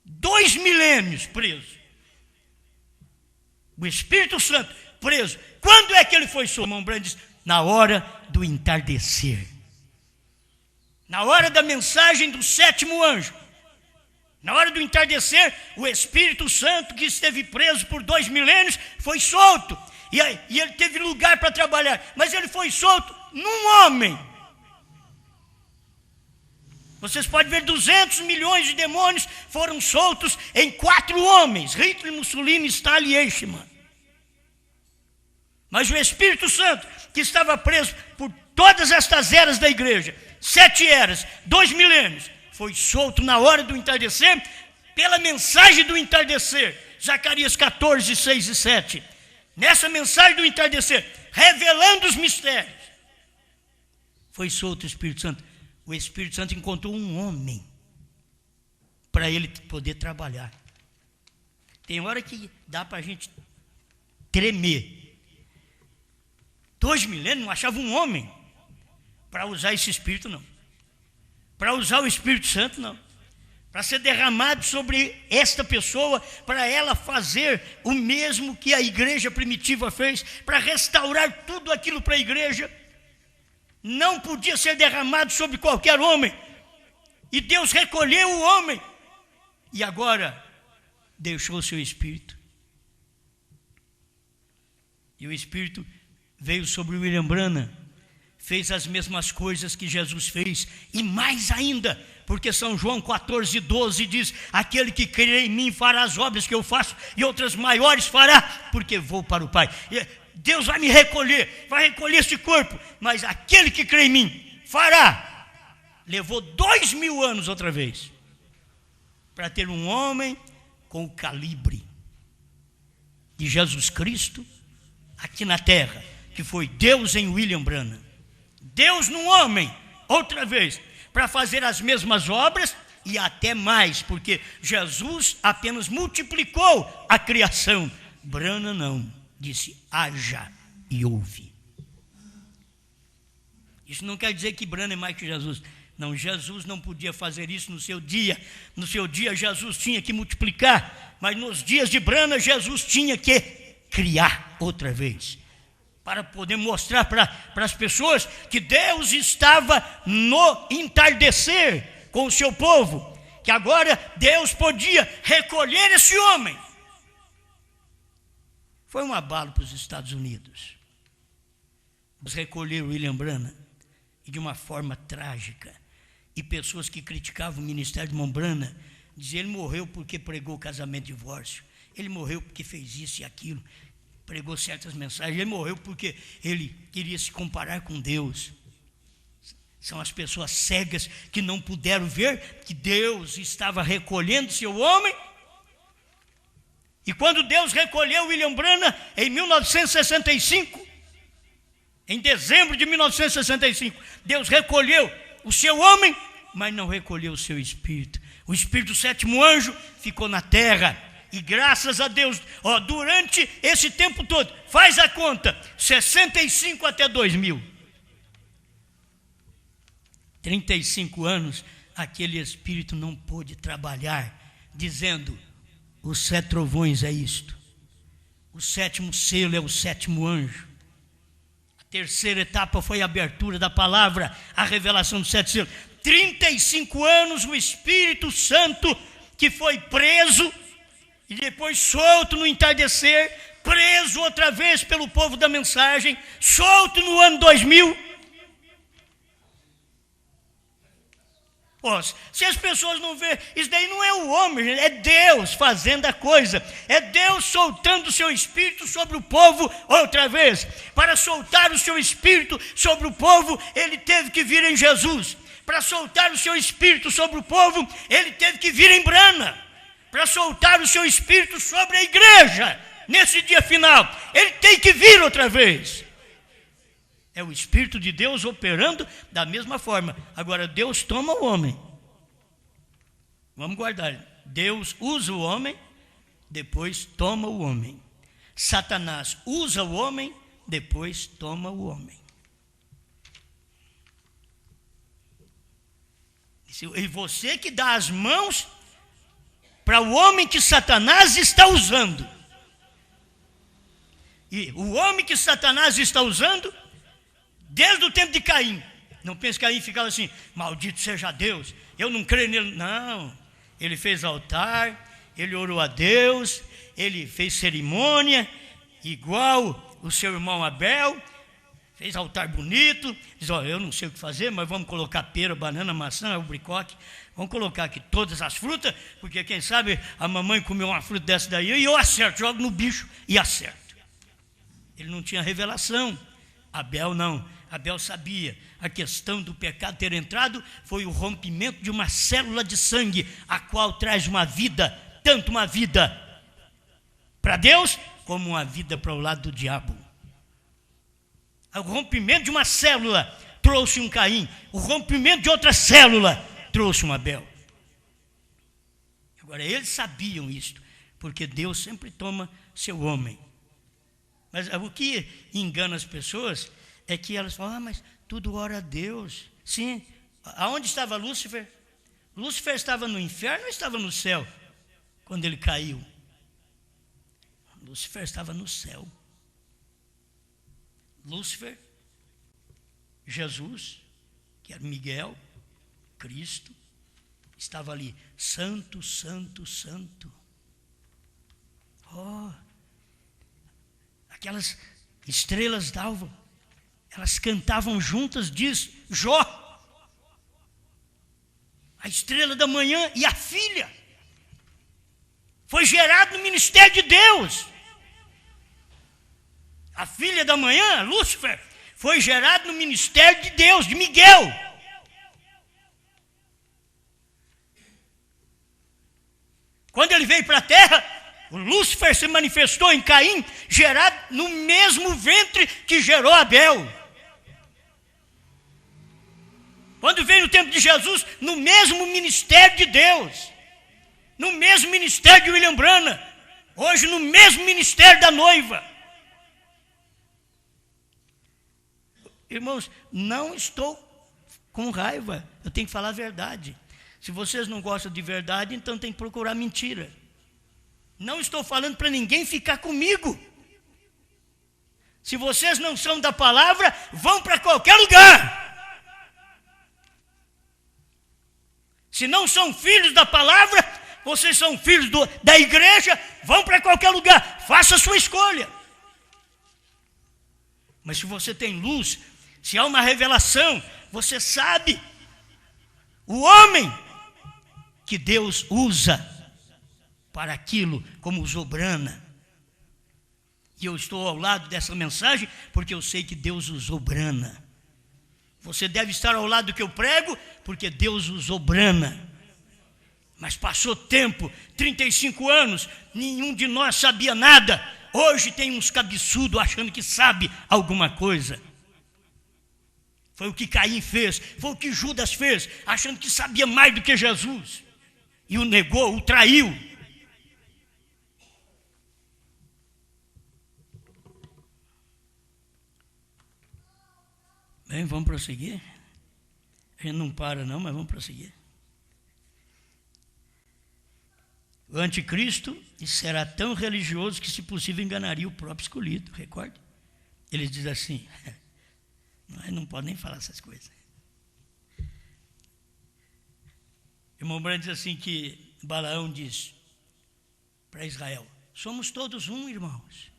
2 milênios preso. O Espírito Santo preso. Quando é que ele foi solto? O irmão Branham diz, na hora do entardecer. Na hora da mensagem do 7º anjo. Na hora do entardecer, o Espírito Santo, que esteve preso por 2 milênios, foi solto. E ele teve lugar para trabalhar. Mas ele foi solto num homem. Vocês podem ver 200 milhões de demônios foram soltos em 4 homens. Hitler, Mussolini, Stalin e Eichmann. Mas o Espírito Santo, que estava preso por todas estas eras da igreja, 7 eras, 2 milênios, foi solto na hora do entardecer, pela mensagem do entardecer. Zacarias 14, 6 e 7. Nessa mensagem do entardecer, revelando os mistérios, foi solto o Espírito Santo. O Espírito Santo encontrou um homem para ele poder trabalhar. Tem hora que dá para a gente tremer. 2 milênios não achava um homem para usar esse Espírito, não. Para usar o Espírito Santo, não. Para ser derramado sobre esta pessoa, para ela fazer o mesmo que a igreja primitiva fez, para restaurar tudo aquilo para a igreja. Não podia ser derramado sobre qualquer homem. E Deus recolheu o homem. E agora deixou o seu Espírito. E o Espírito veio sobre William Branham, fez as mesmas coisas que Jesus fez, e mais ainda, porque São João 14, 12 diz, aquele que crê em mim fará as obras que eu faço, e outras maiores fará, porque vou para o Pai. Deus vai me recolher, vai recolher esse corpo, mas aquele que crê em mim fará. Levou 2000 anos outra vez, para ter um homem com o calibre de Jesus Cristo, aqui na terra, que foi Deus em William Branham. Deus num homem, outra vez, para fazer as mesmas obras e até mais, porque Jesus apenas multiplicou a criação. Branham não, disse haja e houve. Isso não quer dizer que Branham é mais que Jesus. Não, Jesus não podia fazer isso no seu dia. No seu dia Jesus tinha que multiplicar, mas nos dias de Branham Jesus tinha que criar outra vez, para poder mostrar para as pessoas que Deus estava no entardecer com o seu povo, que agora Deus podia recolher esse homem. Foi um abalo para os Estados Unidos. Eles recolheram William Branham, e de uma forma trágica. E pessoas que criticavam o ministério de Branham diziam, ele morreu porque pregou casamento e divórcio, ele morreu porque fez isso e aquilo, pregou certas mensagens, ele morreu porque ele queria se comparar com Deus. São as pessoas cegas que não puderam ver que Deus estava recolhendo seu homem. E quando Deus recolheu William Branham em 1965, em dezembro de 1965, Deus recolheu o seu homem, mas não recolheu o seu espírito. O espírito do 7º anjo ficou na terra. E graças a Deus, durante esse tempo todo, faz a conta, 65 até 2000. 35 anos, aquele espírito não pôde trabalhar, dizendo, os 7 trovões é isto. O 7º selo é o 7º anjo. A terceira etapa foi a abertura da palavra, a revelação dos 7 selos. 35 anos o Espírito Santo, que foi preso, e depois solto no entardecer, preso outra vez pelo povo da mensagem, solto no ano 2000. Se as pessoas não verem, isso daí não é o homem, é Deus fazendo a coisa. É Deus soltando o seu espírito sobre o povo outra vez. Para soltar o seu espírito sobre o povo, ele teve que vir em Jesus. Para soltar o seu espírito sobre o povo, ele teve que vir em Brana. Para soltar o seu espírito sobre a igreja, nesse dia final, ele tem que vir outra vez. É o Espírito de Deus operando da mesma forma. Agora, Deus toma o homem. Vamos guardar. Deus usa o homem, depois toma o homem. Satanás usa o homem, depois toma o homem. E você que dá as mãos para o homem que Satanás está usando. E o homem que Satanás está usando, desde o tempo de Caim. Não pense que Caim ficava assim, maldito seja Deus, eu não creio nele. Não, ele fez altar, ele orou a Deus, ele fez cerimônia, igual o seu irmão Abel, fez altar bonito, diz, eu não sei o que fazer, mas vamos colocar pera, banana, maçã, albricoque, vamos colocar aqui todas as frutas, porque quem sabe a mamãe comeu uma fruta dessa daí, e eu acerto, jogo no bicho e acerto. Ele não tinha revelação. Abel não. Abel sabia. A questão do pecado ter entrado foi o rompimento de uma célula de sangue, a qual traz uma vida, tanto uma vida para Deus, como uma vida para o lado do diabo. O rompimento de uma célula trouxe um Caim. O rompimento de outra célula trouxe um Abel. Agora, eles sabiam isto, porque Deus sempre toma seu homem. Mas o que engana as pessoas é que elas falam, mas tudo ora a Deus. Sim, aonde estava Lúcifer? Lúcifer estava no inferno ou estava no céu? Quando ele caiu. Lúcifer estava no céu. Lúcifer, Jesus, que era Miguel, Cristo, estava ali, santo, santo, santo. Aquelas estrelas d'alva, elas cantavam juntas, diz Jó, a estrela da manhã e a filha, foi gerado no ministério de Deus. A filha da manhã, Lúcifer, foi gerado no ministério de Deus, de Miguel. Quando ele veio para a terra, o Lúcifer se manifestou em Caim, gerado no mesmo ventre que gerou Abel. Quando veio no tempo de Jesus, no mesmo ministério de Deus, no mesmo ministério de William Branham, hoje no mesmo ministério da noiva. Irmãos, não estou com raiva, eu tenho que falar a verdade. Se vocês não gostam de verdade, então tem que procurar mentira. Não estou falando para ninguém ficar comigo. Se vocês não são da palavra, vão para qualquer lugar. Se não são filhos da palavra, vocês são filhos da igreja, vão para qualquer lugar. Faça a sua escolha. Mas se você tem luz, se há uma revelação, você sabe o homem que Deus usa para aquilo, como usou Brana. E eu estou ao lado dessa mensagem porque eu sei que Deus usou Brana. Você deve estar ao lado do que eu prego porque Deus usou Brana. Mas passou tempo, 35 anos, nenhum de nós sabia nada. Hoje tem uns cabeçudos achando que sabe alguma coisa. Foi o que Caim fez, foi o que Judas fez, achando que sabia mais do que Jesus. E o negou, o traiu. Bem, vamos prosseguir. A gente não para não, mas vamos prosseguir. O anticristo será tão religioso que, se possível, enganaria o próprio escolhido. Recorda? Ele diz assim, não pode nem falar essas coisas. O irmão Branham diz assim que Balaão diz para Israel, somos todos um, irmãos.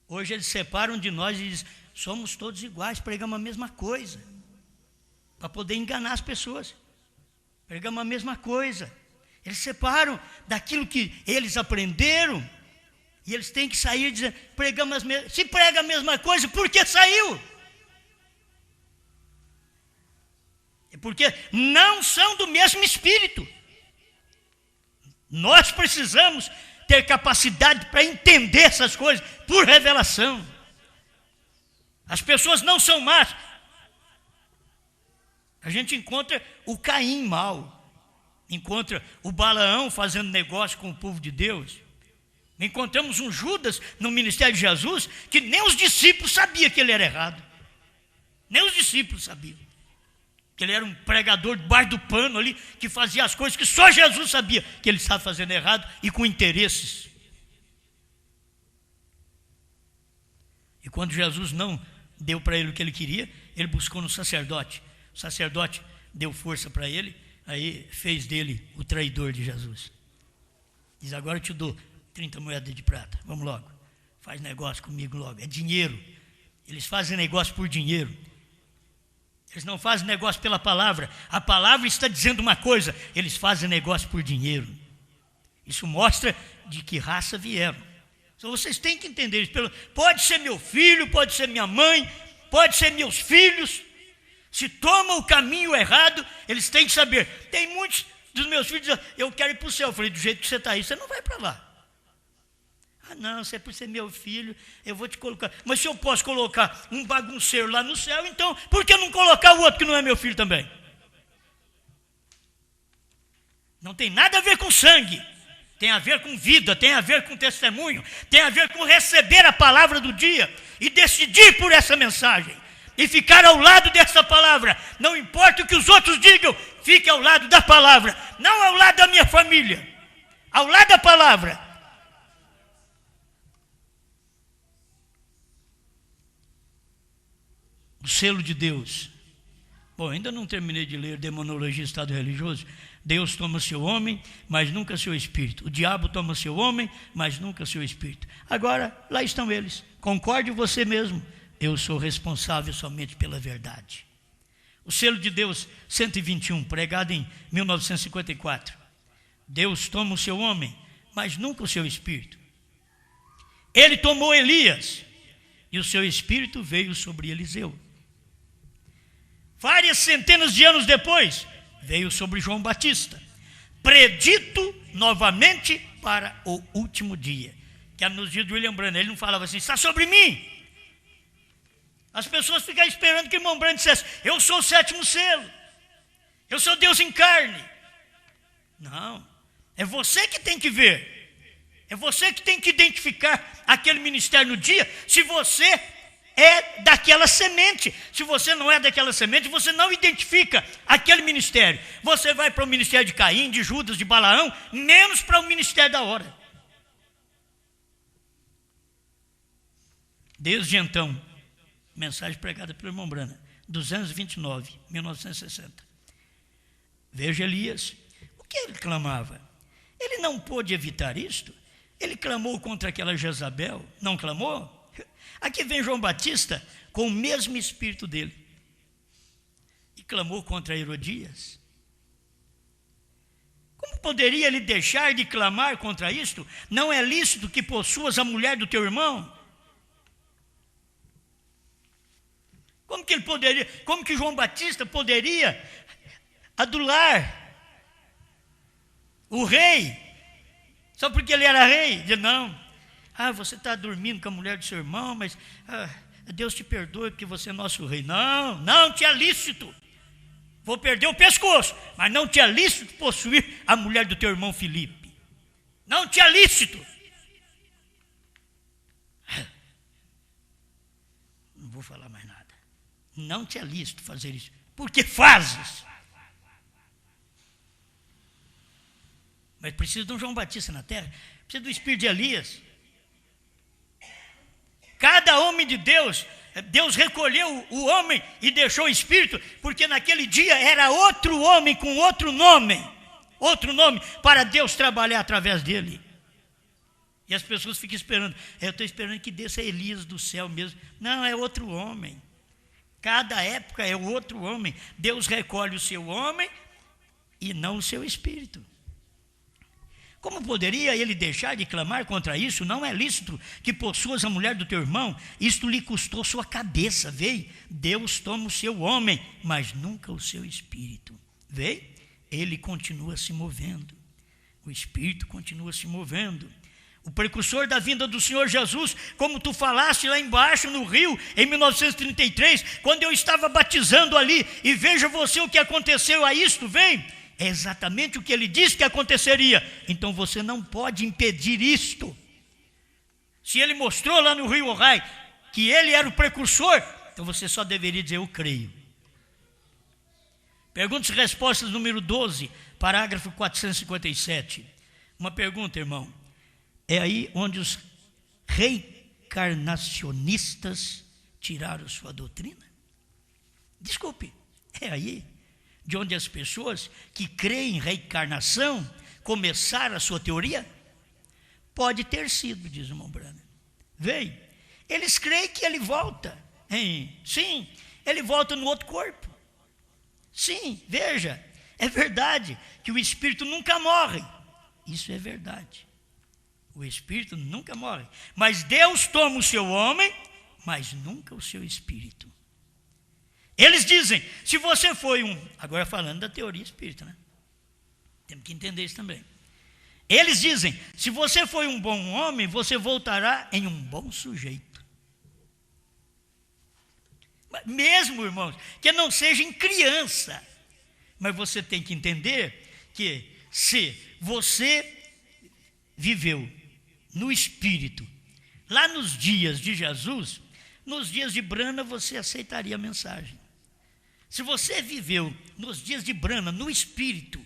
Hoje eles separam de nós e dizem, somos todos iguais, pregamos a mesma coisa. para poder enganar as pessoas. Pregamos a mesma coisa. Eles separam daquilo que eles aprenderam e eles têm que sair dizendo, pregamos se prega a mesma coisa, por que saiu? É porque não são do mesmo espírito. Nós precisamos ter capacidade para entender essas coisas por revelação. As pessoas não são más. A gente encontra o Caim mau, encontra o Balaão fazendo negócio com o povo de Deus. Encontramos um Judas no ministério de Jesus que nem os discípulos sabiam que ele era errado. Nem os discípulos sabiam. Que ele era um pregador debaixo do pano ali, que fazia as coisas que só Jesus sabia que ele estava fazendo errado e com interesses. E quando Jesus não deu para ele o que ele queria, ele buscou no sacerdote. O sacerdote deu força para ele, aí fez dele o traidor de Jesus. Diz, agora eu te dou 30 moedas de prata, vamos logo, faz negócio comigo logo, é dinheiro. Eles fazem negócio por dinheiro. Eles não fazem negócio pela palavra. A palavra está dizendo uma coisa, eles fazem negócio por dinheiro. Isso mostra de que raça vieram. Então vocês têm que entender isso. Pode ser meu filho, pode ser minha mãe, pode ser meus filhos. Se tomam o caminho errado, eles têm que saber. Tem muitos dos meus filhos que dizem, eu quero ir para o céu. Eu falei, do jeito que você está aí, você não vai para lá. Ah, não, você é por ser meu filho, eu vou te colocar. Mas se eu posso colocar um bagunceiro lá no céu, então por que não colocar o outro que não é meu filho também? Não tem nada a ver com sangue, tem a ver com vida, tem a ver com testemunho, tem a ver com receber a palavra do dia e decidir por essa mensagem e ficar ao lado dessa palavra. Não importa o que os outros digam, fique ao lado da palavra, não ao lado da minha família, ao lado da palavra. O selo de Deus. Bom, ainda não terminei de ler Demonologia e Estado Religioso. Deus toma seu homem, mas nunca seu espírito. O diabo toma seu homem, mas nunca seu espírito. Agora, lá estão eles. Concorde você mesmo. Eu sou responsável somente pela verdade. O selo de Deus, 121, pregado em 1954. Deus toma o seu homem, mas nunca o seu espírito. Ele tomou Elias, e o seu espírito veio sobre Eliseu. Várias centenas de anos depois, veio sobre João Batista, predito novamente para o último dia. Que era nos dias de William Branham. Ele não falava assim, está sobre mim. As pessoas ficavam esperando que o irmão Branham dissesse, eu sou o sétimo selo, eu sou Deus em carne. Não, é você que tem que ver, é você que tem que identificar aquele ministério no dia, se você é daquela semente. Se você não é daquela semente, você não identifica aquele ministério. Você vai para o ministério de Caim, de Judas, de Balaão, menos para o ministério da hora. Desde então, mensagem pregada pelo irmão Branham, 229, 1960. Veja Elias, o que ele clamava? Ele não pôde evitar isto. Ele clamou contra aquela Jezabel, não clamou? Aqui vem João Batista com o mesmo espírito dele e clamou contra Herodias. Como poderia ele deixar de clamar contra isto? Não é lícito que possuas a mulher do teu irmão? Como que ele poderia, como que João Batista poderia adular o rei só porque ele era rei? Diz, não. Você está dormindo com a mulher do seu irmão, mas Deus te perdoe porque você é nosso rei. Não, não te é lícito. Vou perder o pescoço, mas não te é lícito possuir a mulher do teu irmão Filipe. Não te é lícito. Não vou falar mais nada. Não te é lícito fazer isso, porque fazes. Mas precisa de um João Batista na terra, precisa do espírito de Elias. Cada homem de Deus, Deus recolheu o homem e deixou o espírito, porque naquele dia era outro homem com outro nome para Deus trabalhar através dele. E as pessoas ficam esperando, eu estou esperando que desça Elias do céu mesmo. Não, é outro homem. Cada época é outro homem. Deus recolhe o seu homem e não o seu espírito. Como poderia ele deixar de clamar contra isso? Não é lícito que possuas a mulher do teu irmão. Isto lhe custou sua cabeça, vê? Deus toma o seu homem, mas nunca o seu espírito. Vê? Ele continua se movendo. O espírito continua se movendo. O precursor da vinda do Senhor Jesus, como tu falaste lá embaixo no Rio, em 1933, quando eu estava batizando ali, e veja você o que aconteceu a isto, vem? É exatamente o que ele disse que aconteceria. Então você não pode impedir isto. Se ele mostrou lá no Rio Ohai que ele era o precursor, então você só deveria dizer, eu creio. Perguntas e respostas número 12, parágrafo 457. Uma pergunta, irmão. É aí onde os reencarnacionistas tiraram sua doutrina? Desculpe, é aí de onde as pessoas que creem em reencarnação começaram a sua teoria? Pode ter sido, diz o irmão Branham. Veio. Eles creem que ele volta. Sim, ele volta no outro corpo. Sim, veja, é verdade que o espírito nunca morre. Isso é verdade. O espírito nunca morre. Mas Deus toma o seu homem, mas nunca o seu espírito. Eles dizem, se você foi agora falando da teoria espírita, né? Temos que entender isso também. Eles dizem, se você foi um bom homem, você voltará em um bom sujeito. Mesmo, irmãos, que não seja em criança. Mas você tem que entender que se você viveu no espírito, lá nos dias de Jesus, nos dias de Brana você aceitaria a mensagem. Se você viveu nos dias de Brana, no espírito,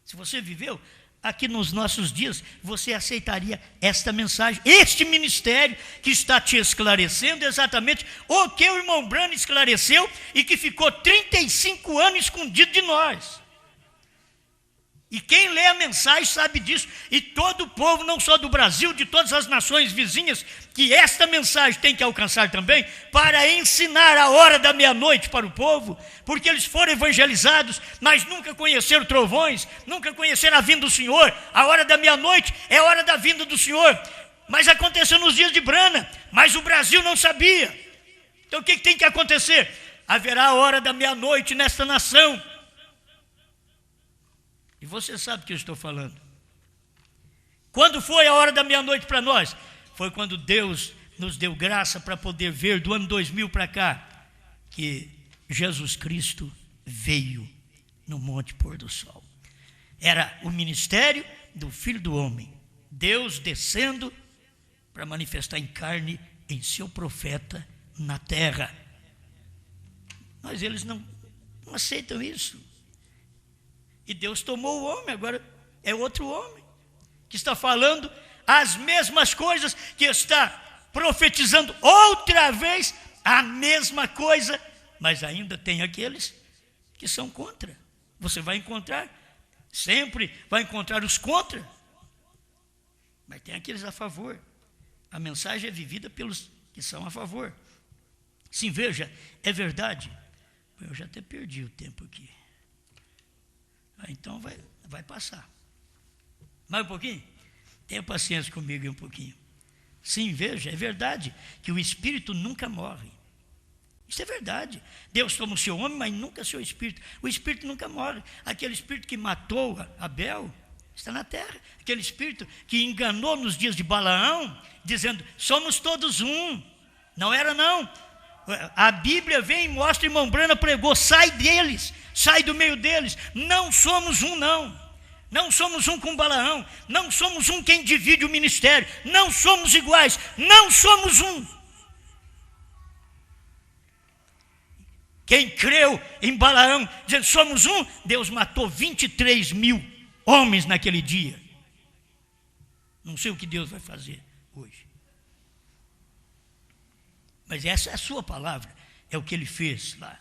se você viveu aqui nos nossos dias, você aceitaria esta mensagem, este ministério que está te esclarecendo exatamente o que o irmão Brana esclareceu e que ficou 35 anos escondido de nós. E quem lê a mensagem sabe disso. E todo o povo, não só do Brasil, de todas as nações vizinhas, que esta mensagem tem que alcançar também, para ensinar a hora da meia-noite para o povo, porque eles foram evangelizados, mas nunca conheceram trovões, nunca conheceram a vinda do Senhor. A hora da meia-noite é a hora da vinda do Senhor. Mas aconteceu nos dias de Brana, mas o Brasil não sabia. Então o que tem que acontecer? Haverá a hora da meia-noite nesta nação. E você sabe o que eu estou falando. Quando foi a hora da meia-noite para nós? Foi quando Deus nos deu graça para poder ver do ano 2000 para cá que Jesus Cristo veio no Monte Pôr do Sol. Era o ministério do Filho do Homem. Deus descendo para manifestar em carne em seu profeta na terra. Mas eles não aceitam isso. E Deus tomou o homem, agora é outro homem, que está falando as mesmas coisas, que está profetizando outra vez a mesma coisa, mas ainda tem aqueles que são contra. Você vai encontrar, sempre vai encontrar os contra, mas tem aqueles a favor. A mensagem é vivida pelos que são a favor. Sim, veja, é verdade. Eu já até perdi o tempo aqui. Então vai passar. Mais um pouquinho? Tenha paciência comigo um pouquinho. Sim, veja, é verdade que o espírito nunca morre. Isso é verdade. Deus toma o seu homem, mas nunca o seu espírito. O espírito nunca morre. Aquele espírito que matou Abel está na terra. Aquele espírito que enganou nos dias de Balaão, dizendo, somos todos um. Não era não. A Bíblia vem e mostra, irmão Brana pregou, sai deles, sai do meio deles. Não somos um, não. Não somos um com Balaão. Não somos um quem divide o ministério. Não somos iguais. Não somos um. Quem creu em Balaão, dizendo somos um, Deus matou 23 mil homens naquele dia. Não sei o que Deus vai fazer hoje. Mas essa é a sua palavra, é o que ele fez lá.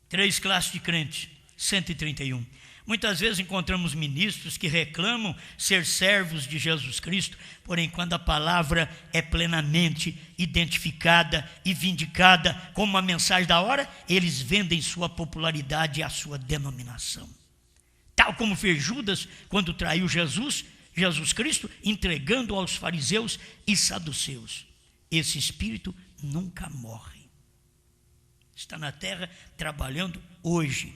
3 classes de crentes, 131. Muitas vezes encontramos ministros que reclamam ser servos de Jesus Cristo, porém quando a palavra é plenamente identificada e vindicada como uma mensagem da hora, eles vendem sua popularidade e a sua denominação. Tal como fez Judas quando traiu Jesus Cristo, entregando aos fariseus e saduceus. Esse espírito nunca morre. Está na terra trabalhando hoje.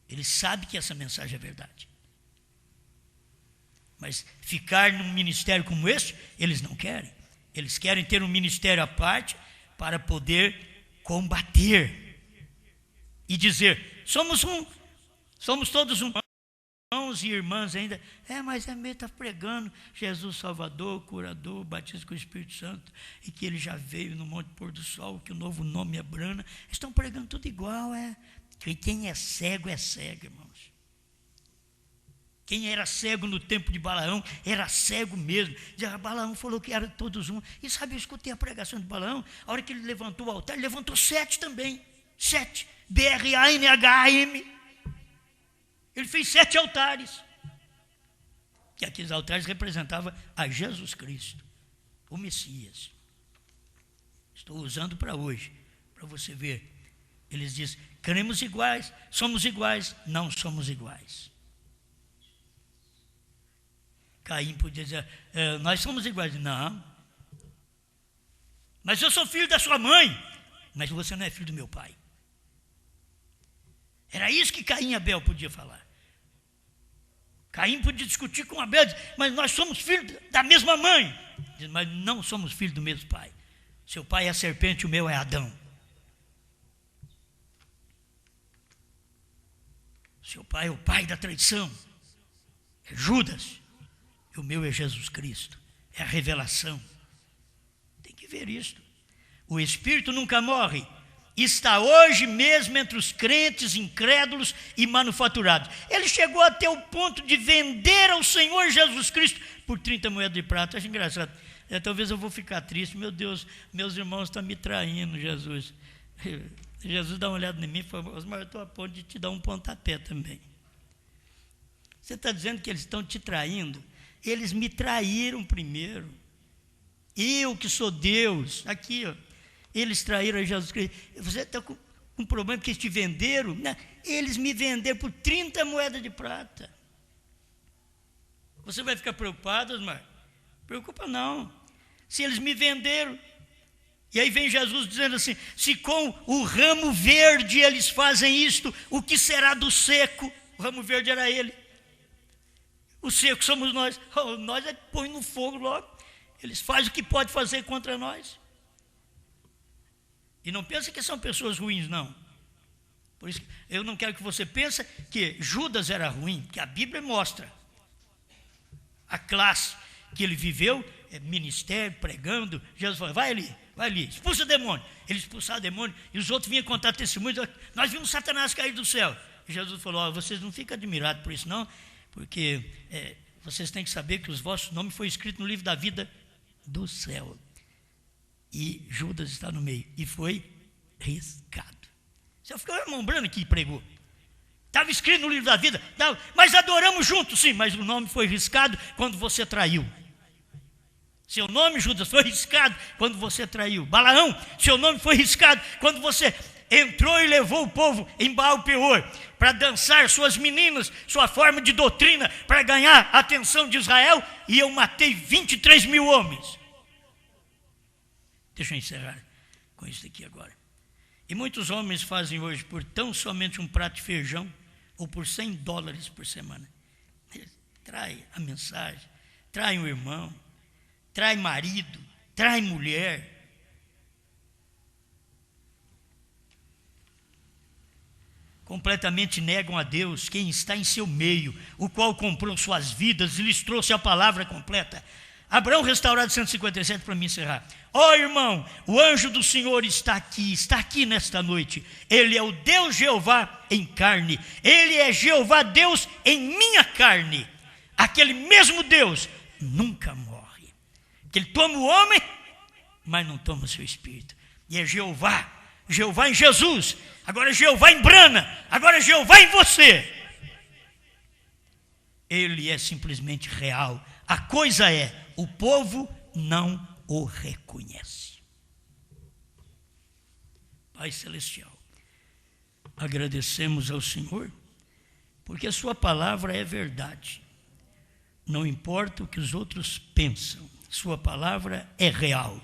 Ele sabe que essa mensagem é verdade. Mas ficar num ministério como este, eles não querem. Eles querem ter um ministério à parte para poder combater e dizer, somos todos um. Irmãos e irmãs ainda, mas é meio está pregando Jesus Salvador, curador, batismo com o Espírito Santo, e que ele já veio no Monte Pôr do Sol, que o novo nome é Brana. Estão pregando tudo igual, Quem é cego, irmãos. Quem era cego no tempo de Balaão, era cego mesmo. Balaão falou que era todos um. E sabe, eu escutei a pregação de Balaão, a hora que ele levantou o altar, ele levantou 7 também. 7. BRANHM. Ele fez 7 altares. Que aqueles altares representavam a Jesus Cristo, o Messias. Estou usando para hoje, para você ver. Eles dizem, cremos iguais, somos iguais. Não somos iguais. Caim podia dizer, nós somos iguais. Não. Mas eu sou filho da sua mãe. Mas você não é filho do meu pai. Era isso que Caim e Abel podiam falar. Caim podia discutir com Abel, mas nós somos filhos da mesma mãe. Mas não somos filhos do mesmo pai. Seu pai é a serpente, o meu é Adão. Seu pai é o pai da traição. É Judas. E o meu é Jesus Cristo. É a revelação. Tem que ver isto. O Espírito nunca morre. Está hoje mesmo entre os crentes, incrédulos e manufaturados. Ele chegou até o ponto de vender ao Senhor Jesus Cristo por 30 moedas de prata. Acho engraçado. Talvez eu vou ficar triste. Meu Deus, meus irmãos estão me traindo, Jesus. Jesus dá uma olhada em mim e falou, mas eu estou a ponto de te dar um pontapé também. Você está dizendo que eles estão te traindo? Eles me traíram primeiro. Eu que sou Deus. Aqui, ó. Eles traíram a Jesus Cristo. Você está com um problema porque eles te venderam? Não, eles me venderam por 30 moedas de prata. Você vai ficar preocupado, Osmar? Preocupa não. Se eles me venderam. E aí vem Jesus dizendo assim, se com o ramo verde eles fazem isto, o que será do seco? O ramo verde era ele. O seco somos nós. Nós põe no fogo logo. Eles fazem o que pode fazer contra nós. E não pensa que são pessoas ruins, não. Por isso, eu não quero que você pense que Judas era ruim, que a Bíblia mostra. A classe que ele viveu, ministério, pregando, Jesus falou, vai ali, expulsa o demônio. Ele expulsava o demônio, e os outros vinham contar testemunhos, nós vimos Satanás cair do céu. E Jesus falou, vocês não ficam admirados por isso não, porque vocês têm que saber que os vossos nomes foram escritos no livro da vida do céu. E Judas está no meio. E foi riscado. Você ficou o irmão Brano que pregou. Estava escrito no livro da vida. Mas adoramos juntos, sim. Mas o nome foi riscado quando você traiu. Seu nome, Judas, foi riscado quando você traiu. Balaão, seu nome foi riscado quando você entrou e levou o povo em Baal-Peor para dançar suas meninas, sua forma de doutrina, para ganhar a atenção de Israel. E eu matei 23 mil homens. Deixa eu encerrar com isso aqui agora. E muitos homens fazem hoje por tão somente um prato de feijão ou por $100 por semana. Trai a mensagem, trai um irmão, trai marido, trai mulher. Completamente negam a Deus quem está em seu meio, o qual comprou suas vidas e lhes trouxe a palavra completa. Abraão restaurado 157 para me encerrar. Irmão, o anjo do Senhor está aqui nesta noite. Ele é o Deus Jeová em carne. Ele é Jeová Deus em minha carne. Aquele mesmo Deus nunca morre. Que ele toma o homem, mas não toma o seu espírito. E é Jeová em Jesus. Agora é Jeová em Brana. Agora é Jeová em você. ele é simplesmente real. A coisa é, o povo não o reconhece. Pai Celestial, agradecemos ao Senhor, porque a sua palavra é verdade. Não importa o que os outros pensam, sua palavra é real.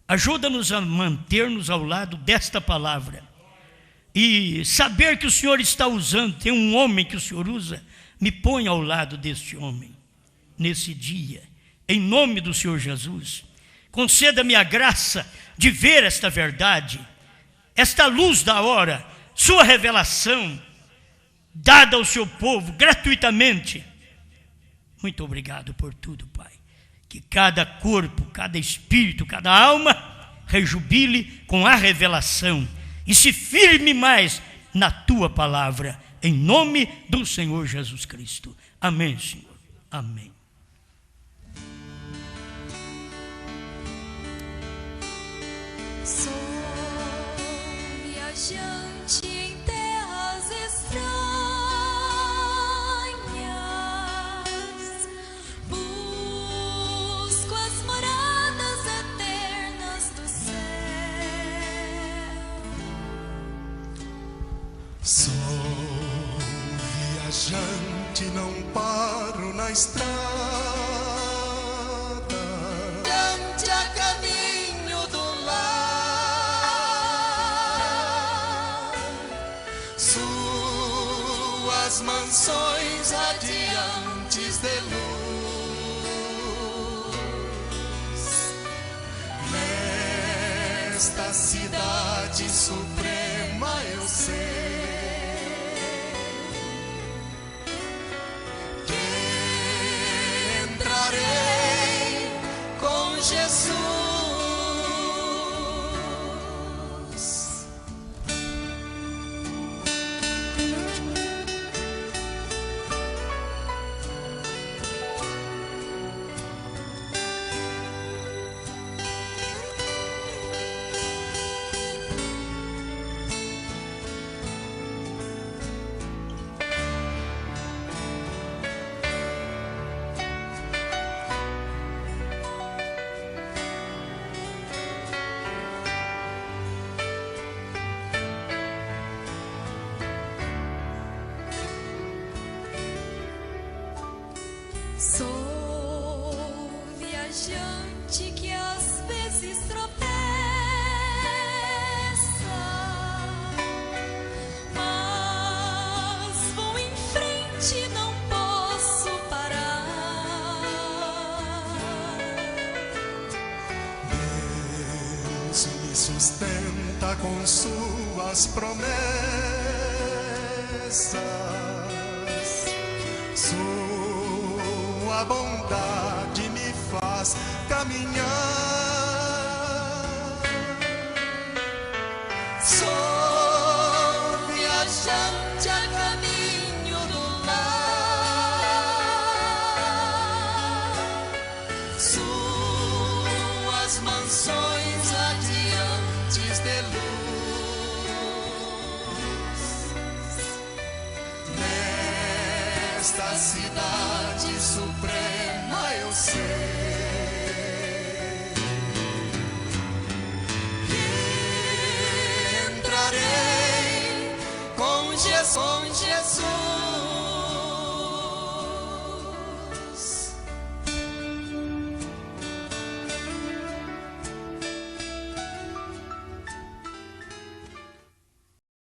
Ajuda-nos a manter-nos ao lado desta palavra e saber que o Senhor está usando, tem um homem que o Senhor usa, me põe ao lado deste homem, nesse dia, em nome do Senhor Jesus. Conceda-me a graça de ver esta verdade, esta luz da hora, sua revelação, dada ao seu povo gratuitamente. Muito obrigado por tudo, Pai. Que cada corpo, cada espírito, cada alma rejubile com a revelação e se firme mais na tua palavra, em nome do Senhor Jesus Cristo. Amém, Senhor. Amém. Sou viajante em terras estranhas, busco as moradas eternas do céu. Sou viajante, não paro na estrada, Ande a caminho do lar, suas mansões radiantes de luz, nesta cidade suprema eu sei com Jesus. Sou viajante que às vezes tropeça, mas vou em frente, não posso parar. Deus me sustenta com suas promessas, sua bondade me faz caminhar. Sou viajante a caminho do lar, suas mansões radiantes de luz, nesta cidade suprema eu sei